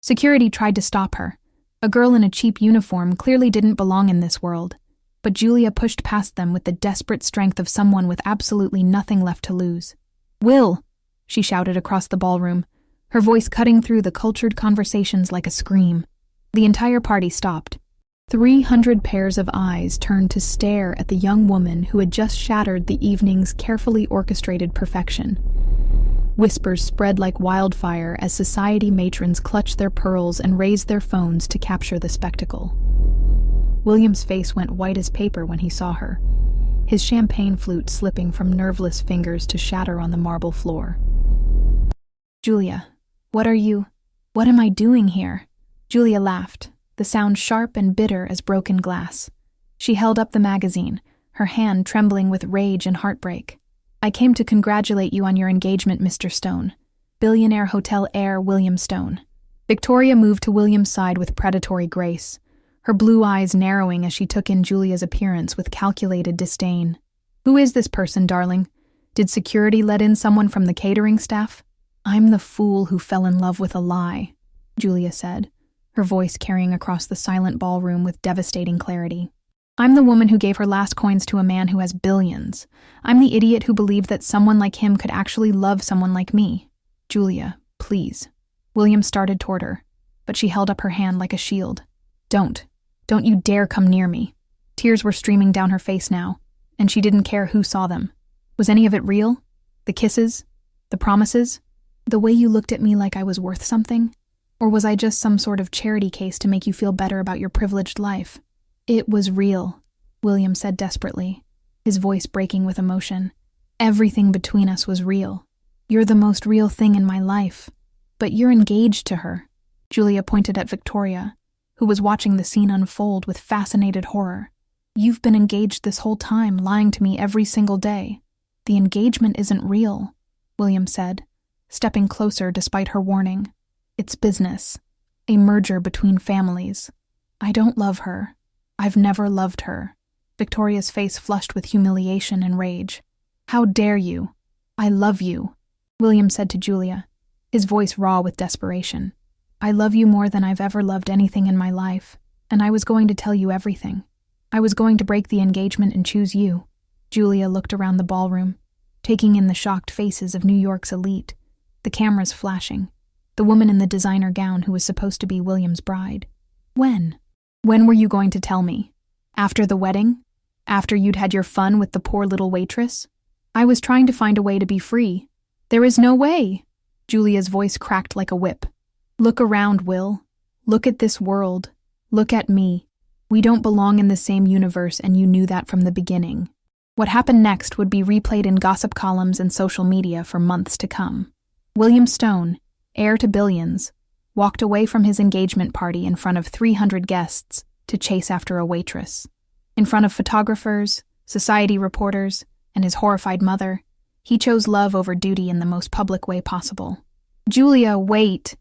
Security tried to stop her. A girl in a cheap uniform clearly didn't belong in this world, but Julia pushed past them with the desperate strength of someone with absolutely nothing left to lose. "Will!" she shouted across the ballroom, her voice cutting through the cultured conversations like a scream. The entire party stopped. 300 pairs of eyes turned to stare at the young woman who had just shattered the evening's carefully orchestrated perfection. Whispers spread like wildfire as society matrons clutched their pearls and raised their phones to capture the spectacle. William's face went white as paper when he saw her, his champagne flute slipping from nerveless fingers to shatter on the marble floor. "Julia, what am I doing here?" Julia laughed, the sound sharp and bitter as broken glass. She held up the magazine, her hand trembling with rage and heartbreak. "I came to congratulate you on your engagement, Mr. Stone. Billionaire hotel heir William Stone." Victoria moved to William's side with predatory grace, her blue eyes narrowing as she took in Julia's appearance with calculated disdain. "Who is this person, darling? Did security let in someone from the catering staff?" "I'm the fool who fell in love with a lie," Julia said, her voice carrying across the silent ballroom with devastating clarity. "I'm the woman who gave her last coins to a man who has billions. I'm the idiot who believed that someone like him could actually love someone like me." "Julia, please." William started toward her, but she held up her hand like a shield. Don't you dare come near me." Tears were streaming down her face now, and she didn't care who saw them. Was any of it real? The kisses? The promises? The way you looked at me like I was worth something? Or was I just some sort of charity case to make you feel better about your privileged life? "It was real," William said desperately, his voice breaking with emotion. "Everything between us was real. You're the most real thing in my life. But you're engaged to her." Julia pointed at Victoria, who was watching the scene unfold with fascinated horror. "You've been engaged this whole time, lying to me every single day." "The engagement isn't real," William said, stepping closer despite her warning. "It's business, a merger between families. I don't love her. I've never loved her." Victoria's face flushed with humiliation and rage. "How dare you? I love you," William said to Julia, his voice raw with desperation. "I love you more than I've ever loved anything in my life, and I was going to tell you everything. I was going to break the engagement and choose you." Julia looked around the ballroom, taking in the shocked faces of New York's elite, the cameras flashing, the woman in the designer gown who was supposed to be William's bride. When were you going to tell me? After the wedding? After you'd had your fun with the poor little waitress? I was trying to find a way to be free. There is no way." Julia's voice cracked like a whip. "Look around, Will. Look at this world. Look at me. We don't belong in the same universe, and you knew that from the beginning." What happened next would be replayed in gossip columns and social media for months to come. William Stone, heir to billions, walked away from his engagement party in front of 300 guests to chase after a waitress. In front of photographers, society reporters, and his horrified mother, he chose love over duty in the most public way possible. "Julia, wait!"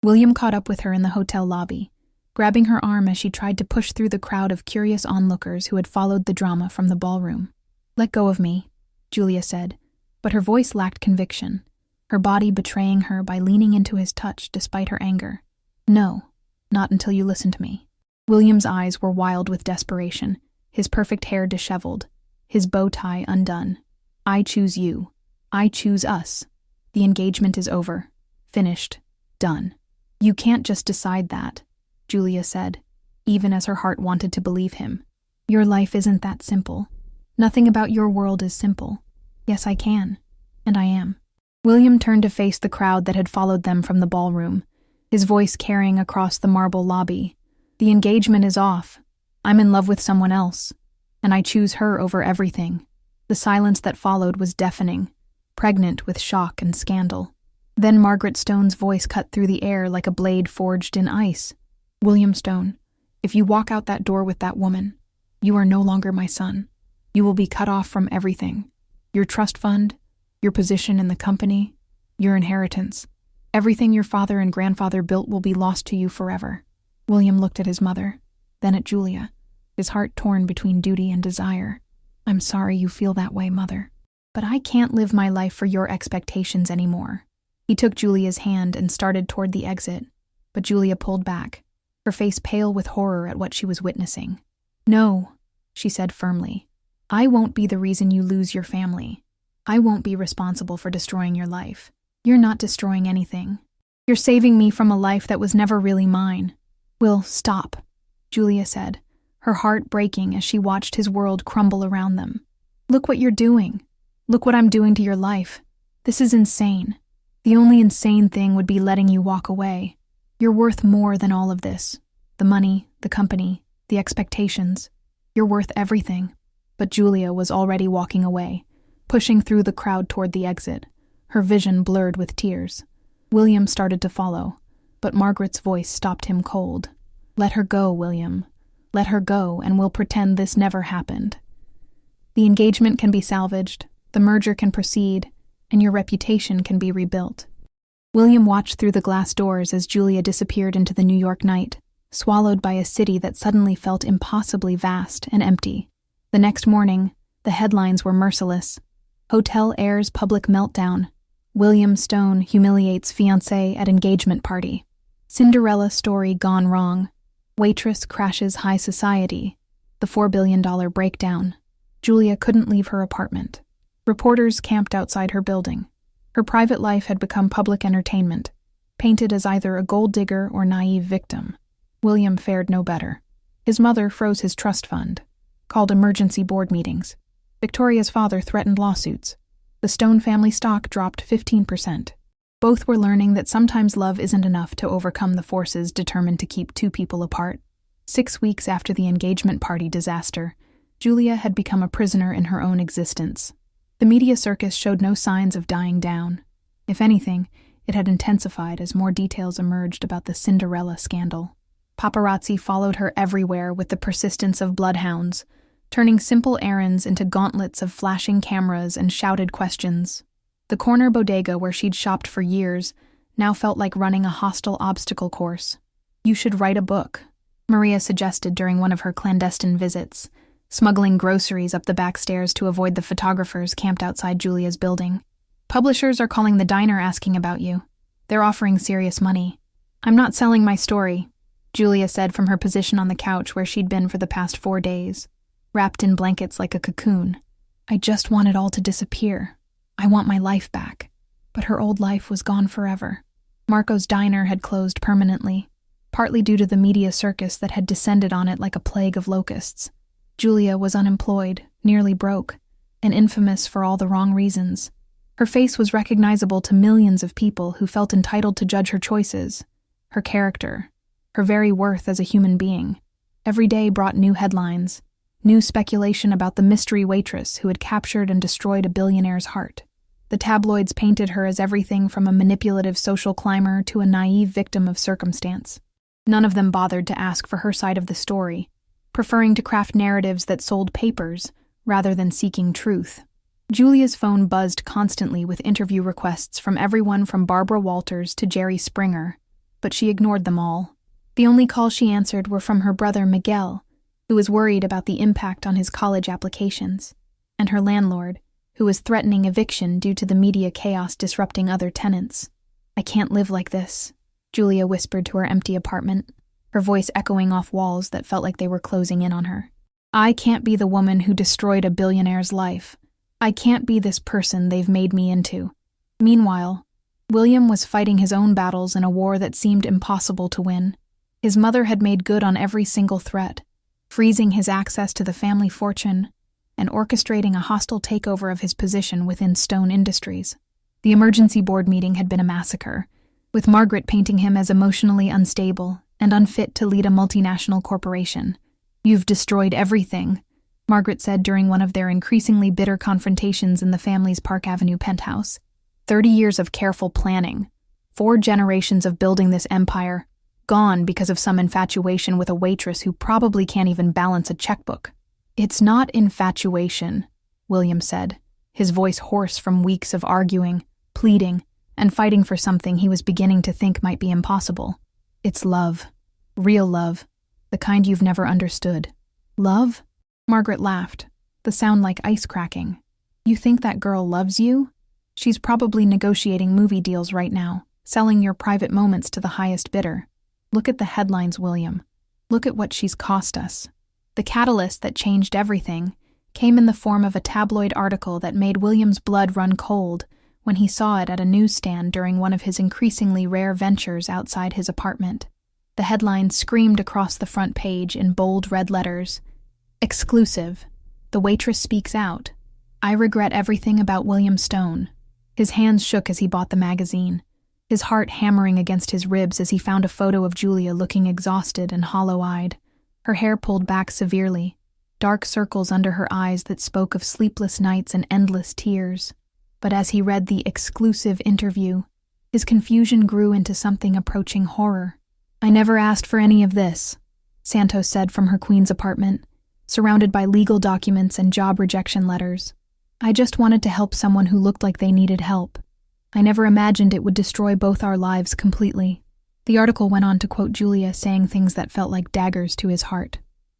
William caught up with her in the hotel lobby, grabbing her arm as she tried to push through the crowd of curious onlookers who had followed the drama from the ballroom. "Let go of me," Julia said, but her voice lacked conviction, her body betraying her by leaning into his touch despite her anger. "No, not until you listen to me." William's eyes were wild with desperation, his perfect hair disheveled, his bow tie undone. "I choose you. I choose us. The engagement is over. Finished. Done." "You can't just decide that," Julia said, even as her heart wanted to believe him. "Your life isn't that simple. Nothing about your world is simple." "Yes, I can. And I am." William turned to face the crowd that had followed them from the ballroom, his voice carrying across the marble lobby. "The engagement is off. I'm in love with someone else, and I choose her over everything." The silence that followed was deafening, pregnant with shock and scandal. Then Margaret Stone's voice cut through the air like a blade forged in ice. "William Stone, if you walk out that door with that woman, you are no longer my son. You will be cut off from everything. Your trust fund, your position in the company, Your inheritance. Everything your father and grandfather built will be lost to you forever. William looked at his mother, then at Julia, his heart torn between duty and desire. I'm sorry you feel that way, Mother. But I can't live my life for your expectations anymore. He took Julia's hand and started toward the exit, but Julia pulled back, her face pale with horror at what she was witnessing. No, she said firmly. I won't be the reason you lose your family. I won't be responsible for destroying your life. You're not destroying anything. You're saving me from a life that was never really mine. Will, stop, Julia said, her heart breaking as she watched his world crumble around them. Look what you're doing. Look what I'm doing to your life. This is insane. The only insane thing would be letting you walk away. You're worth more than all of this. The money, the company, the expectations. You're worth everything. But Julia was already walking away, pushing through the crowd toward the exit, her vision blurred with tears. William started to follow, but Margaret's voice stopped him cold. Let her go, William. Let her go, and we'll pretend this never happened. The engagement can be salvaged, the merger can proceed, and your reputation can be rebuilt. William watched through the glass doors as Julia disappeared into the New York night, swallowed by a city that suddenly felt impossibly vast and empty. The next morning, the headlines were merciless. Hotel heir's public meltdown. William Stone humiliates fiancé at engagement party. Cinderella story gone wrong. Waitress crashes high society. The $4 billion breakdown. Julia couldn't leave her apartment. Reporters camped outside her building. Her private life had become public entertainment, painted as either a gold digger or naive victim. William fared no better. His mother froze his trust fund, called emergency board meetings. Victoria's father threatened lawsuits. The Stone family stock dropped 15%. Both were learning that sometimes love isn't enough to overcome the forces determined to keep two people apart. 6 weeks after the engagement party disaster, Julia had become a prisoner in her own existence. The media circus showed no signs of dying down. If anything, it had intensified as more details emerged about the Cinderella scandal. Paparazzi followed her everywhere with the persistence of bloodhounds, turning simple errands into gauntlets of flashing cameras and shouted questions. The corner bodega where she'd shopped for years now felt like running a hostile obstacle course. You should write a book, Maria suggested during one of her clandestine visits, smuggling groceries up the back stairs to avoid the photographers camped outside Julia's building. Publishers are calling the diner asking about you. They're offering serious money. I'm not selling my story, Julia said from her position on the couch where she'd been for the past 4 days, wrapped in blankets like a cocoon. I just want it all to disappear. I want my life back. But her old life was gone forever. Marco's diner had closed permanently, partly due to the media circus that had descended on it like a plague of locusts. Julia was unemployed, nearly broke, and infamous for all the wrong reasons. Her face was recognizable to millions of people who felt entitled to judge her choices, her character, her very worth as a human being. Every day brought new headlines, new speculation about the mystery waitress who had captured and destroyed a billionaire's heart. The tabloids painted her as everything from a manipulative social climber to a naive victim of circumstance. None of them bothered to ask for her side of the story, preferring to craft narratives that sold papers rather than seeking truth. Julia's phone buzzed constantly with interview requests from everyone from Barbara Walters to Jerry Springer, but she ignored them all. The only calls she answered were from her brother Miguel, who was worried about the impact on his college applications, and her landlord, who was threatening eviction due to the media chaos disrupting other tenants. I can't live like this, Julia whispered to her empty apartment, her voice echoing off walls that felt like they were closing in on her. I can't be the woman who destroyed a billionaire's life. I can't be this person they've made me into. Meanwhile, William was fighting his own battles in a war that seemed impossible to win. His mother had made good on every single threat, freezing his access to the family fortune and orchestrating a hostile takeover of his position within Stone Industries. The emergency board meeting had been a massacre, with Margaret painting him as emotionally unstable and unfit to lead a multinational corporation. You've destroyed everything, Margaret said during one of their increasingly bitter confrontations in the family's Park Avenue penthouse. 30 years of careful planning, 4 generations of building this empire, gone because of some infatuation with a waitress who probably can't even balance a checkbook. It's not infatuation, William said, his voice hoarse from weeks of arguing, pleading, and fighting for something he was beginning to think might be impossible. It's love. Real love. The kind you've never understood. Love? Margaret laughed, the sound like ice cracking. You think that girl loves you? She's probably negotiating movie deals right now, selling your private moments to the highest bidder. Look at the headlines, William. Look at what she's cost us. The catalyst that changed everything came in the form of a tabloid article that made William's blood run cold when he saw it at a newsstand during one of his increasingly rare ventures outside his apartment. The headline screamed across the front page in bold red letters. Exclusive. The waitress speaks out. I regret everything about William Stone. His hands shook as he bought the magazine, his heart hammering against his ribs as he found a photo of Julia looking exhausted and hollow-eyed, her hair pulled back severely, dark circles under her eyes that spoke of sleepless nights and endless tears. But as he read the exclusive interview, his confusion grew into something approaching horror. I never asked for any of this, Santos said from her Queen's apartment, surrounded by legal documents and job rejection letters. I just wanted to help someone who looked like they needed help. I never imagined it would destroy both our lives completely. The article went on to quote Julia saying things that felt like daggers to his heart.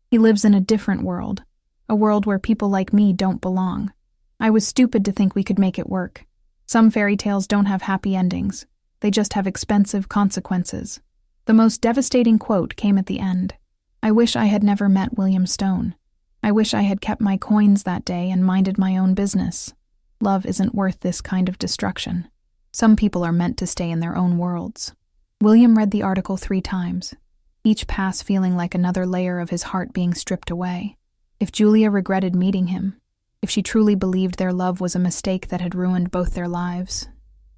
He lives in a different world, a world where people like me don't belong. I was stupid to think we could make it work. Some fairy tales don't have happy endings. They just have expensive consequences. The most devastating quote came at the end. I wish I had never met William Stone. I wish I had kept my coins that day and minded my own business. Love isn't worth this kind of destruction. Some people are meant to stay in their own worlds. William read the article 3 times, each pass feeling like another layer of his heart being stripped away. If Julia regretted meeting him, if she truly believed their love was a mistake that had ruined both their lives,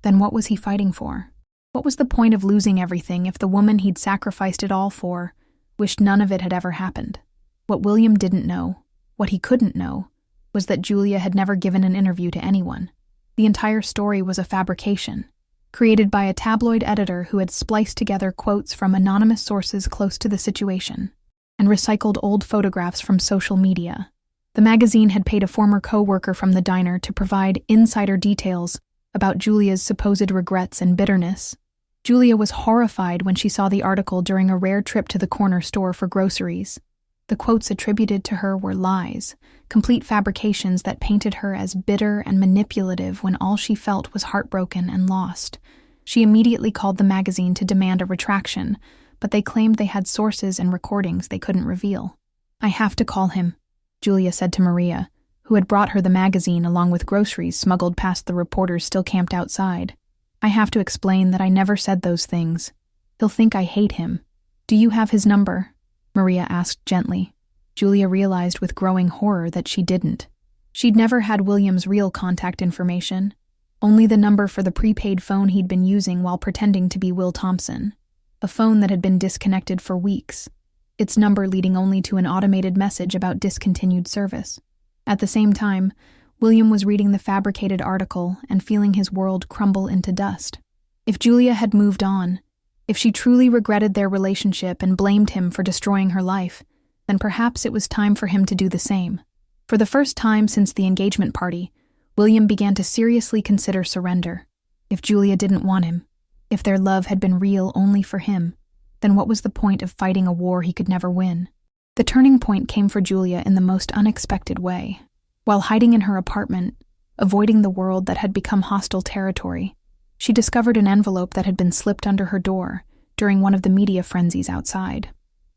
then what was he fighting for? What was the point of losing everything if the woman he'd sacrificed it all for wished none of it had ever happened? What William didn't know, what he couldn't know, was that Julia had never given an interview to anyone. The entire story was a fabrication, created by a tabloid editor who had spliced together quotes from anonymous sources close to the situation and recycled old photographs from social media. The magazine had paid a former co-worker from the diner to provide insider details about Julia's supposed regrets and bitterness. Julia was horrified when she saw the article during a rare trip to the corner store for groceries. The quotes attributed to her were lies, complete fabrications that painted her as bitter and manipulative when all she felt was heartbroken and lost. She immediately called the magazine to demand a retraction, but they claimed they had sources and recordings they couldn't reveal. I have to call him, Julia said to Maria, who had brought her the magazine along with groceries smuggled past the reporters still camped outside. I have to explain that I never said those things. He'll think I hate him. Do you have his number? Maria asked gently. Julia realized with growing horror that she didn't. She'd never had William's real contact information, only the number for the prepaid phone he'd been using while pretending to be Will Thompson, a phone that had been disconnected for weeks, its number leading only to an automated message about discontinued service. At the same time, William was reading the fabricated article and feeling his world crumble into dust. If Julia had moved on, if she truly regretted their relationship and blamed him for destroying her life, then perhaps it was time for him to do the same. For the first time since the engagement party, William began to seriously consider surrender. If Julia didn't want him, if their love had been real only for him, then what was the point of fighting a war he could never win? The turning point came for Julia in the most unexpected way. While hiding in her apartment, avoiding the world that had become hostile territory, she discovered an envelope that had been slipped under her door during one of the media frenzies outside.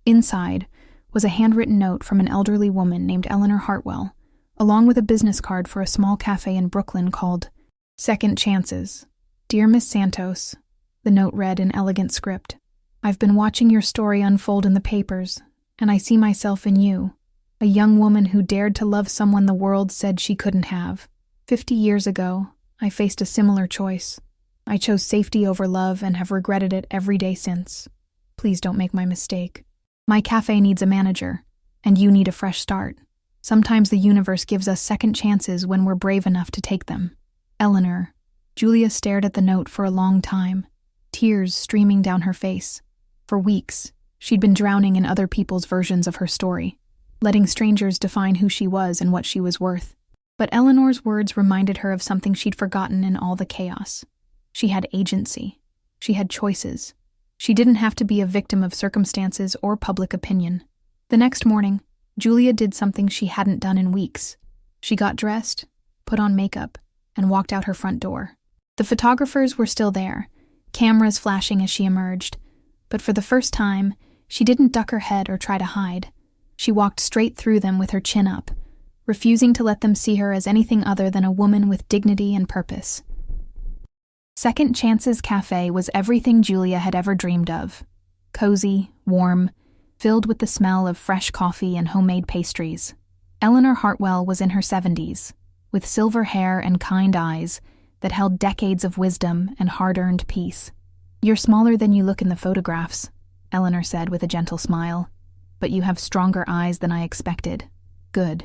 Inside was a handwritten note from an elderly woman named Eleanor Hartwell, along with a business card for a small cafe in Brooklyn called Second Chances. Dear Miss Santos, the note read in elegant script, I've been watching your story unfold in the papers, and I see myself in you, a young woman who dared to love someone the world said she couldn't have. 50 years ago, I faced a similar choice. I chose safety over love and have regretted it every day since. Please don't make my mistake. My cafe needs a manager, and you need a fresh start. Sometimes the universe gives us second chances when we're brave enough to take them. Eleanor. Julia stared at the note for a long time, tears streaming down her face. For weeks, she'd been drowning in other people's versions of her story, letting strangers define who she was and what she was worth. But Eleanor's words reminded her of something she'd forgotten in all the chaos. She had agency. She had choices. She didn't have to be a victim of circumstances or public opinion. The next morning, Julia did something she hadn't done in weeks. She got dressed, put on makeup, and walked out her front door. The photographers were still there, cameras flashing as she emerged, but for the first time, she didn't duck her head or try to hide. She walked straight through them with her chin up, refusing to let them see her as anything other than a woman with dignity and purpose. Second Chance's Cafe was everything Julia had ever dreamed of. Cozy, warm, filled with the smell of fresh coffee and homemade pastries. Eleanor Hartwell was in her 70s, with silver hair and kind eyes that held decades of wisdom and hard-earned peace. "You're smaller than you look in the photographs," Eleanor said with a gentle smile. "But you have stronger eyes than I expected. Good.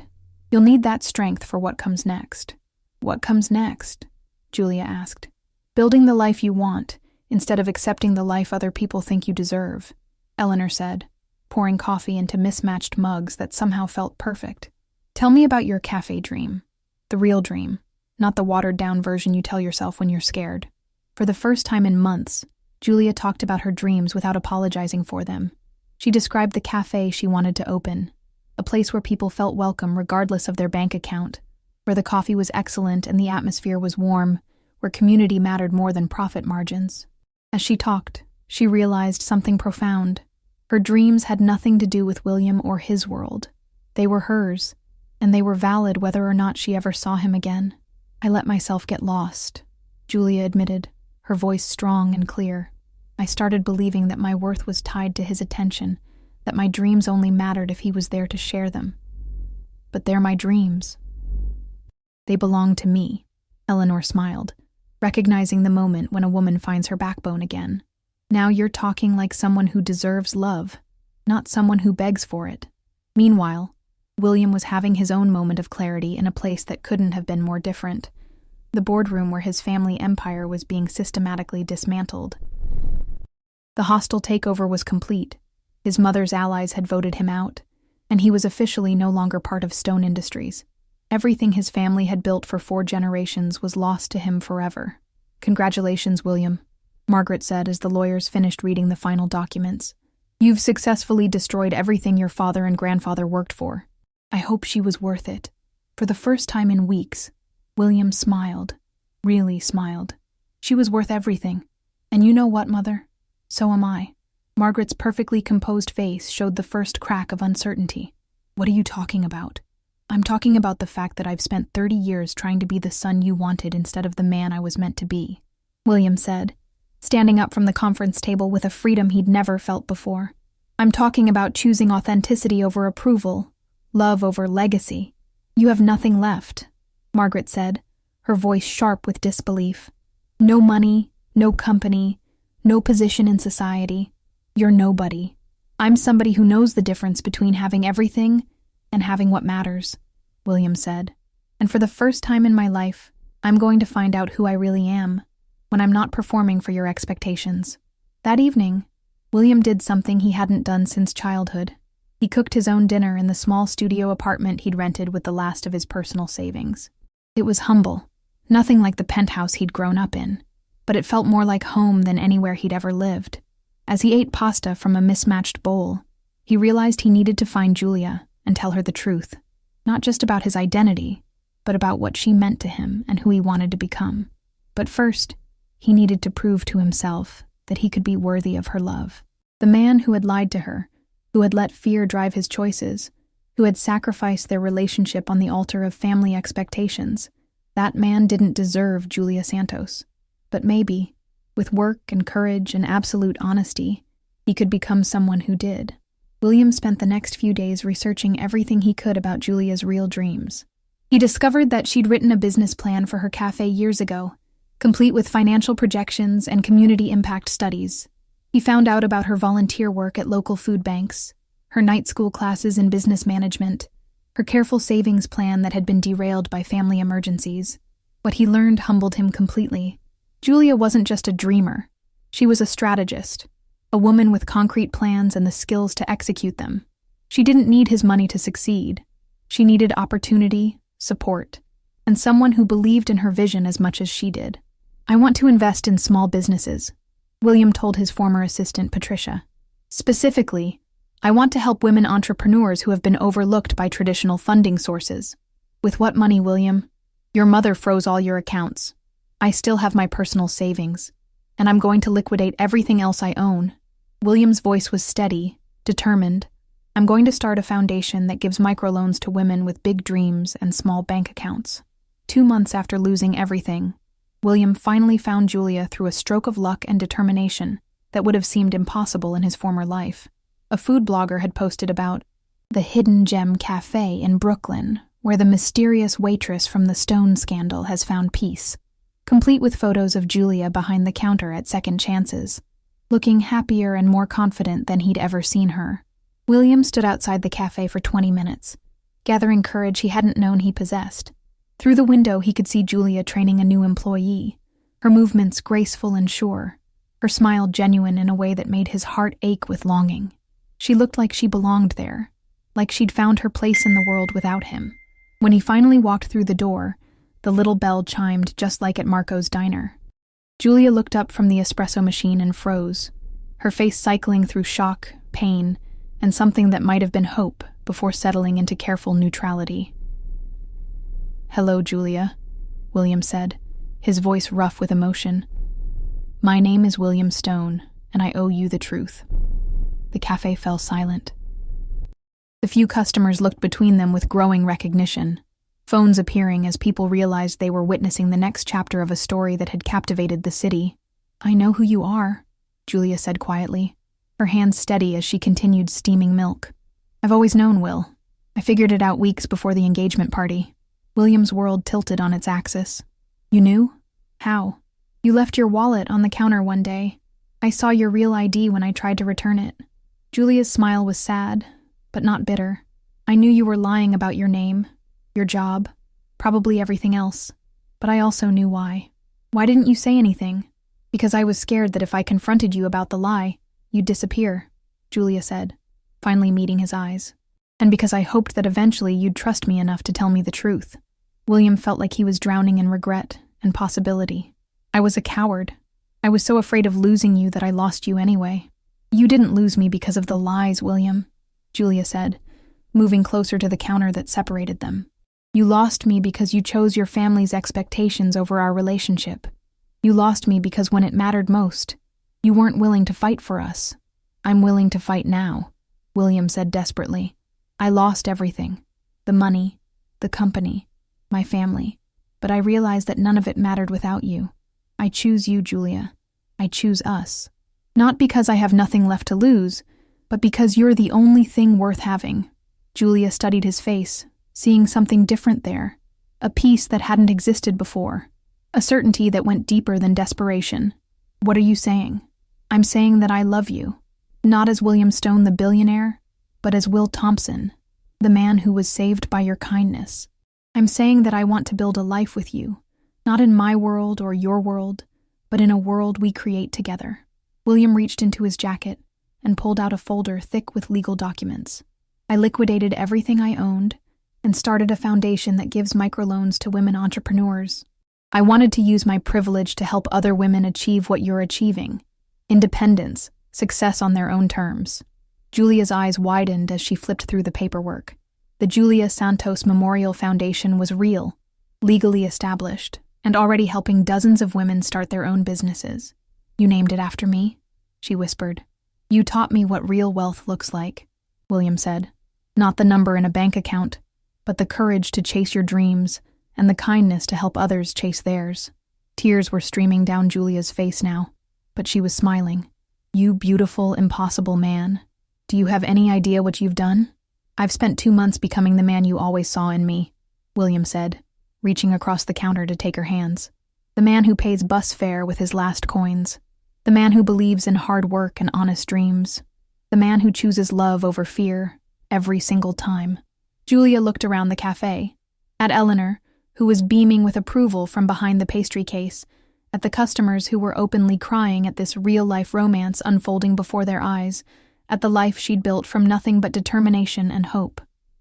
You'll need that strength for what comes next." "What comes next?" Julia asked. "Building the life you want, instead of accepting the life other people think you deserve," Eleanor said, pouring coffee into mismatched mugs that somehow felt perfect. "Tell me about your cafe dream. The real dream, not the watered-down version you tell yourself when you're scared." For the first time in months, Julia talked about her dreams without apologizing for them. She described the cafe she wanted to open, a place where people felt welcome regardless of their bank account, where the coffee was excellent and the atmosphere was warm, where community mattered more than profit margins. As she talked, she realized something profound. Her dreams had nothing to do with William or his world. They were hers, and they were valid whether or not she ever saw him again. "I let myself get lost," Julia admitted, her voice strong and clear. "I started believing that my worth was tied to his attention, that my dreams only mattered if he was there to share them. But they're my dreams. They belong to me," Eleanor smiled, recognizing the moment when a woman finds her backbone again. "Now you're talking like someone who deserves love, not someone who begs for it." Meanwhile, William was having his own moment of clarity in a place that couldn't have been more different. The boardroom where his family empire was being systematically dismantled. The hostile takeover was complete. His mother's allies had voted him out, and he was officially no longer part of Stone Industries. Everything his family had built for 4 generations was lost to him forever. "Congratulations, William," Margaret said as the lawyers finished reading the final documents. "You've successfully destroyed everything your father and grandfather worked for." "I hope she was worth it." For the first time in weeks, William smiled, really smiled. "She was worth everything. And you know what, Mother? So am I." Margaret's perfectly composed face showed the first crack of uncertainty. "What are you talking about?" "I'm talking about the fact that I've spent 30 years trying to be the son you wanted instead of the man I was meant to be," William said, standing up from the conference table with a freedom he'd never felt before. "I'm talking about choosing authenticity over approval, love over legacy." "You have nothing left," Margaret said, her voice sharp with disbelief. "No money, no company, no position in society. You're nobody. I'm somebody who knows the difference between having everything and having what matters," William said. "And for the first time in my life, I'm going to find out who I really am, when I'm not performing for your expectations." That evening, William did something he hadn't done since childhood. He cooked his own dinner in the small studio apartment he'd rented with the last of his personal savings. It was humble, nothing like the penthouse he'd grown up in, but it felt more like home than anywhere he'd ever lived. As he ate pasta from a mismatched bowl, he realized he needed to find Julia and tell her the truth, not just about his identity, but about what she meant to him and who he wanted to become. But first, he needed to prove to himself that he could be worthy of her love. The man who had lied to her, who had let fear drive his choices, who had sacrificed their relationship on the altar of family expectations, that man didn't deserve Julia Santos. But maybe, with work and courage and absolute honesty, he could become someone who did. William spent the next few days researching everything he could about Julia's real dreams. He discovered that she'd written a business plan for her cafe years ago, complete with financial projections and community impact studies. He found out about her volunteer work at local food banks, her night school classes in business management, her careful savings plan that had been derailed by family emergencies. What he learned humbled him completely. Julia wasn't just a dreamer. She was a strategist, a woman with concrete plans and the skills to execute them. She didn't need his money to succeed. She needed opportunity, support, and someone who believed in her vision as much as she did. I want to invest in small businesses, William told his former assistant, Patricia. Specifically, I want to help women entrepreneurs who have been overlooked by traditional funding sources. With what money, William? Your mother froze all your accounts. I still have my personal savings, and I'm going to liquidate everything else I own. William's voice was steady, determined. I'm going to start a foundation that gives microloans to women with big dreams and small bank accounts. 2 months after losing everything, William finally found Julia through a stroke of luck and determination that would have seemed impossible in his former life. A food blogger had posted about the Hidden Gem Cafe in Brooklyn, where the mysterious waitress from the Stone scandal has found peace, complete with photos of Julia behind the counter at Second Chances, looking happier and more confident than he'd ever seen her. William stood outside the cafe for 20 minutes, gathering courage he hadn't known he possessed. Through the window, he could see Julia training a new employee, her movements graceful and sure, her smile genuine in a way that made his heart ache with longing. She looked like she belonged there, like she'd found her place in the world without him. When he finally walked through the door, the little bell chimed just like at Marco's diner. Julia looked up from the espresso machine and froze, her face cycling through shock, pain, and something that might have been hope before settling into careful neutrality. "Hello, Julia," William said, his voice rough with emotion. "My name is William Stone, and I owe you the truth." The cafe fell silent. The few customers looked between them with growing recognition, phones appearing as people realized they were witnessing the next chapter of a story that had captivated the city. "I know who you are," Julia said quietly, her hands steady as she continued steaming milk. "I've always known Will. I figured it out weeks before the engagement party." William's world tilted on its axis. "You knew? How?" "You left your wallet on the counter one day. I saw your real ID when I tried to return it." Julia's smile was sad, but not bitter. "I knew you were lying about your name, your job, probably everything else. But I also knew why. Why didn't you say anything?" "Because I was scared that if I confronted you about the lie, you'd disappear," Julia said, finally meeting his eyes. "And because I hoped that eventually you'd trust me enough to tell me the truth." William felt like he was drowning in regret and possibility. "I was a coward. I was so afraid of losing you that I lost you anyway." "You didn't lose me because of the lies, William," Julia said, moving closer to the counter that separated them. "You lost me because you chose your family's expectations over our relationship. You lost me because when it mattered most, you weren't willing to fight for us." "I'm willing to fight now," William said desperately. "I lost everything. The money, the company, my family. But I realized that none of it mattered without you. I choose you, Julia. I choose us. Not because I have nothing left to lose, but because you're the only thing worth having." Julia studied his face, seeing something different there, a peace that hadn't existed before, a certainty that went deeper than desperation. "What are you saying?" "I'm saying that I love you, not as William Stone the billionaire, but as Will Thompson, the man who was saved by your kindness. I'm saying that I want to build a life with you, not in my world or your world, but in a world we create together." William reached into his jacket and pulled out a folder thick with legal documents. "I liquidated everything I owned and started a foundation that gives microloans to women entrepreneurs. I wanted to use my privilege to help other women achieve what you're achieving. Independence, success on their own terms." Julia's eyes widened as she flipped through the paperwork. The Julia Santos Memorial Foundation was real, legally established, and already helping dozens of women start their own businesses. "You named it after me?" she whispered. "You taught me what real wealth looks like," William said. "Not the number in a bank account, but the courage to chase your dreams and the kindness to help others chase theirs." Tears were streaming down Julia's face now, but she was smiling. "You beautiful, impossible man. Do you have any idea what you've done?" "I've spent 2 months becoming the man you always saw in me," William said, reaching across the counter to take her hands. "The man who pays bus fare with his last coins. The man who believes in hard work and honest dreams. The man who chooses love over fear every single time." Julia looked around the cafe, at Eleanor, who was beaming with approval from behind the pastry case, at the customers who were openly crying at this real-life romance unfolding before their eyes, at the life she'd built from nothing but determination and hope.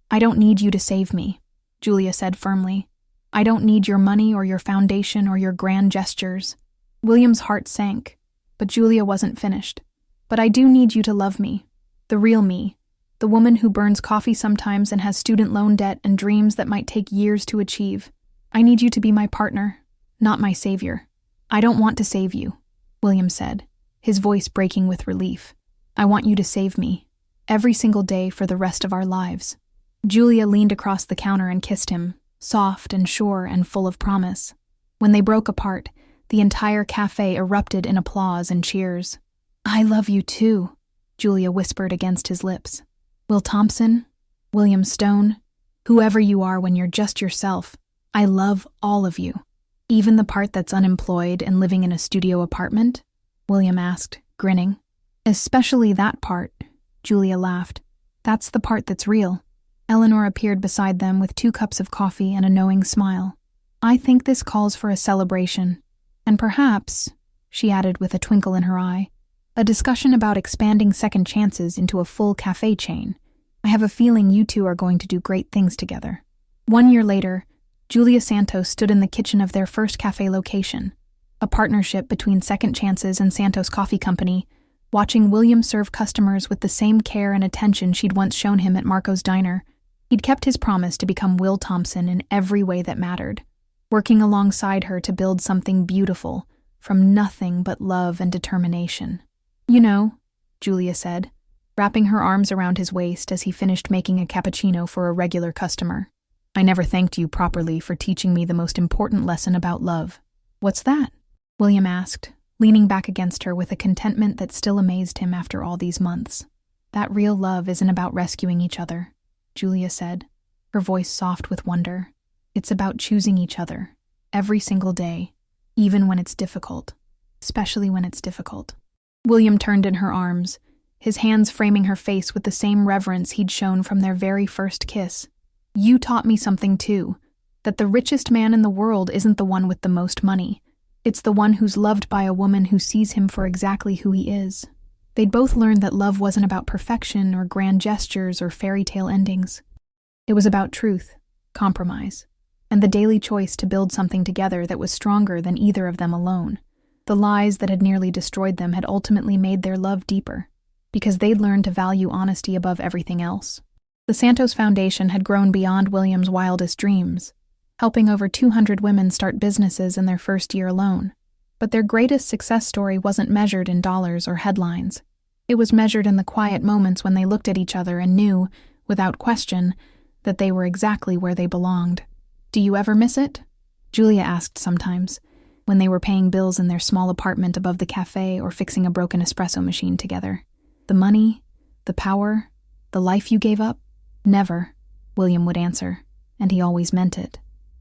"I don't need you to save me," Julia said firmly. "I don't need your money or your foundation or your grand gestures. William's heart sank, but Julia wasn't finished. But I do need you to love me. The real me. The woman who burns coffee sometimes and has student loan debt and dreams that might take years to achieve. I need you to be my partner, not my savior. I don't want to save you, William said, his voice breaking with relief. I want you to save me, every single day for the rest of our lives. Julia leaned across the counter and kissed him, soft and sure and full of promise. When they broke apart, the entire cafe erupted in applause and cheers. I love you too, Julia whispered against his lips. Will Thompson, William Stone, whoever you are when you're just yourself, I love all of you. Even the part that's unemployed and living in a studio apartment? William asked, grinning. Especially that part, Julia laughed. That's the part that's real. Eleanor appeared beside them with 2 cups of coffee and a knowing smile. I think this calls for a celebration. And perhaps, she added with a twinkle in her eye, a discussion about expanding second chances into a full cafe chain. I have a feeling you two are going to do great things together. 1 year later, Julia Santos stood in the kitchen of their first cafe location, a partnership between Second Chances and Santos Coffee Company, watching William serve customers with the same care and attention she'd once shown him at Marco's Diner. He'd kept his promise to become Will Thompson in every way that mattered, working alongside her to build something beautiful from nothing but love and determination. You know, Julia said, wrapping her arms around his waist as he finished making a cappuccino for a regular customer. I never thanked you properly for teaching me the most important lesson about love. What's that? William asked, leaning back against her with a contentment that still amazed him after all these months. That real love isn't about rescuing each other, Julia said, her voice soft with wonder. It's about choosing each other, every single day, even when it's difficult, especially when it's difficult. William turned in her arms, his hands framing her face with the same reverence he'd shown from their very first kiss. You taught me something too, that the richest man in the world isn't the one with the most money. It's the one who's loved by a woman who sees him for exactly who he is. They'd both learned that love wasn't about perfection or grand gestures or fairy tale endings. It was about truth, compromise, and the daily choice to build something together that was stronger than either of them alone. The lies that had nearly destroyed them had ultimately made their love deeper, because they'd learned to value honesty above everything else. The Santos Foundation had grown beyond William's wildest dreams, helping over 200 women start businesses in their first year alone. But their greatest success story wasn't measured in dollars or headlines. It was measured in the quiet moments when they looked at each other and knew, without question, that they were exactly where they belonged. Do you ever miss it? Julia asked sometimes, when they were paying bills in their small apartment above the cafe or fixing a broken espresso machine together. The money, the power, the life you gave up? Never, William would answer, and he always meant it.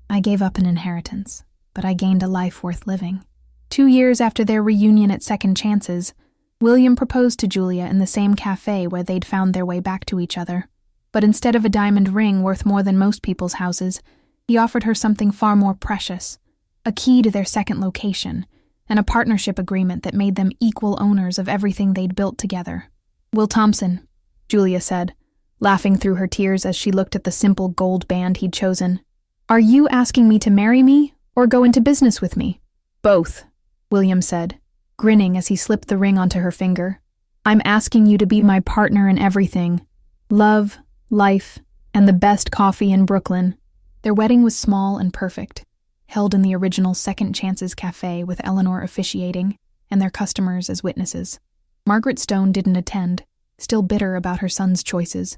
I gave up an inheritance, but I gained a life worth living. 2 years after their reunion at Second Chances, William proposed to Julia in the same cafe where they'd found their way back to each other. But instead of a diamond ring worth more than most people's houses, he offered her something far more precious, a key to their second location, and a partnership agreement that made them equal owners of everything they'd built together. Will Thompson, Julia said, laughing through her tears as she looked at the simple gold band he'd chosen. Are you asking me to marry me or go into business with me? Both, William said, grinning as he slipped the ring onto her finger. I'm asking you to be my partner in everything. Love, life, and the best coffee in Brooklyn. Their wedding was small and perfect, held in the original Second Chances Cafe with Eleanor officiating and their customers as witnesses. Margaret Stone didn't attend, still bitter about her son's choices,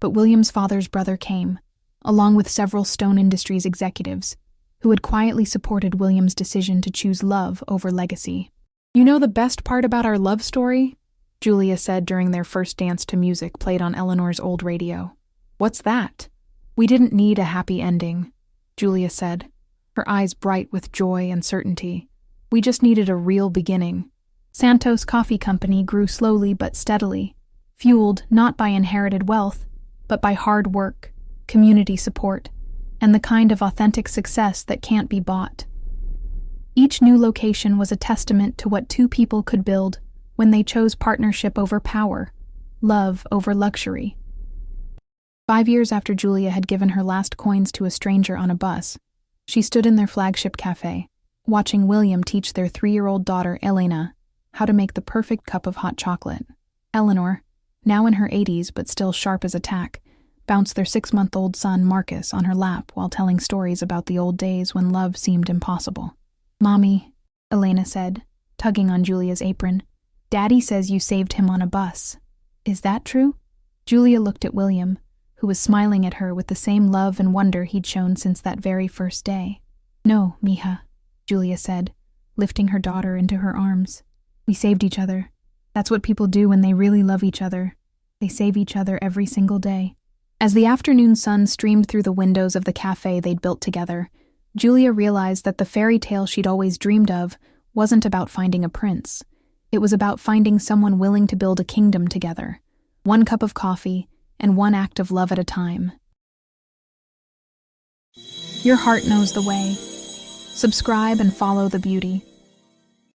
but William's father's brother came, along with several Stone Industries executives, who had quietly supported William's decision to choose love over legacy. You know the best part about our love story? Julia said during their first dance to music played on Eleanor's old radio. What's that? We didn't need a happy ending, Julia said, her eyes bright with joy and certainty. We just needed a real beginning. Santos Coffee Company grew slowly but steadily, fueled not by inherited wealth, but by hard work, community support, and the kind of authentic success that can't be bought. Each new location was a testament to what two people could build when they chose partnership over power, love over luxury. 5 years after Julia had given her last coins to a stranger on a bus, she stood in their flagship cafe, watching William teach their 3-year-old daughter, Elena, how to make the perfect cup of hot chocolate. Eleanor, now in her 80s but still sharp as a tack, bounced their 6-month-old son, Marcus, on her lap while telling stories about the old days when love seemed impossible. "Mommy," Elena said, tugging on Julia's apron, "Daddy says you saved him on a bus. Is that true?" Julia looked at William, who was smiling at her with the same love and wonder he'd shown since that very first day. "No, mija," Julia said, lifting her daughter into her arms. "We saved each other. That's what people do when they really love each other. They save each other every single day." As the afternoon sun streamed through the windows of the cafe they'd built together, Julia realized that the fairy tale she'd always dreamed of wasn't about finding a prince. It was about finding someone willing to build a kingdom together, one cup of coffee and one act of love at a time. Your heart knows the way. Subscribe and follow the beauty.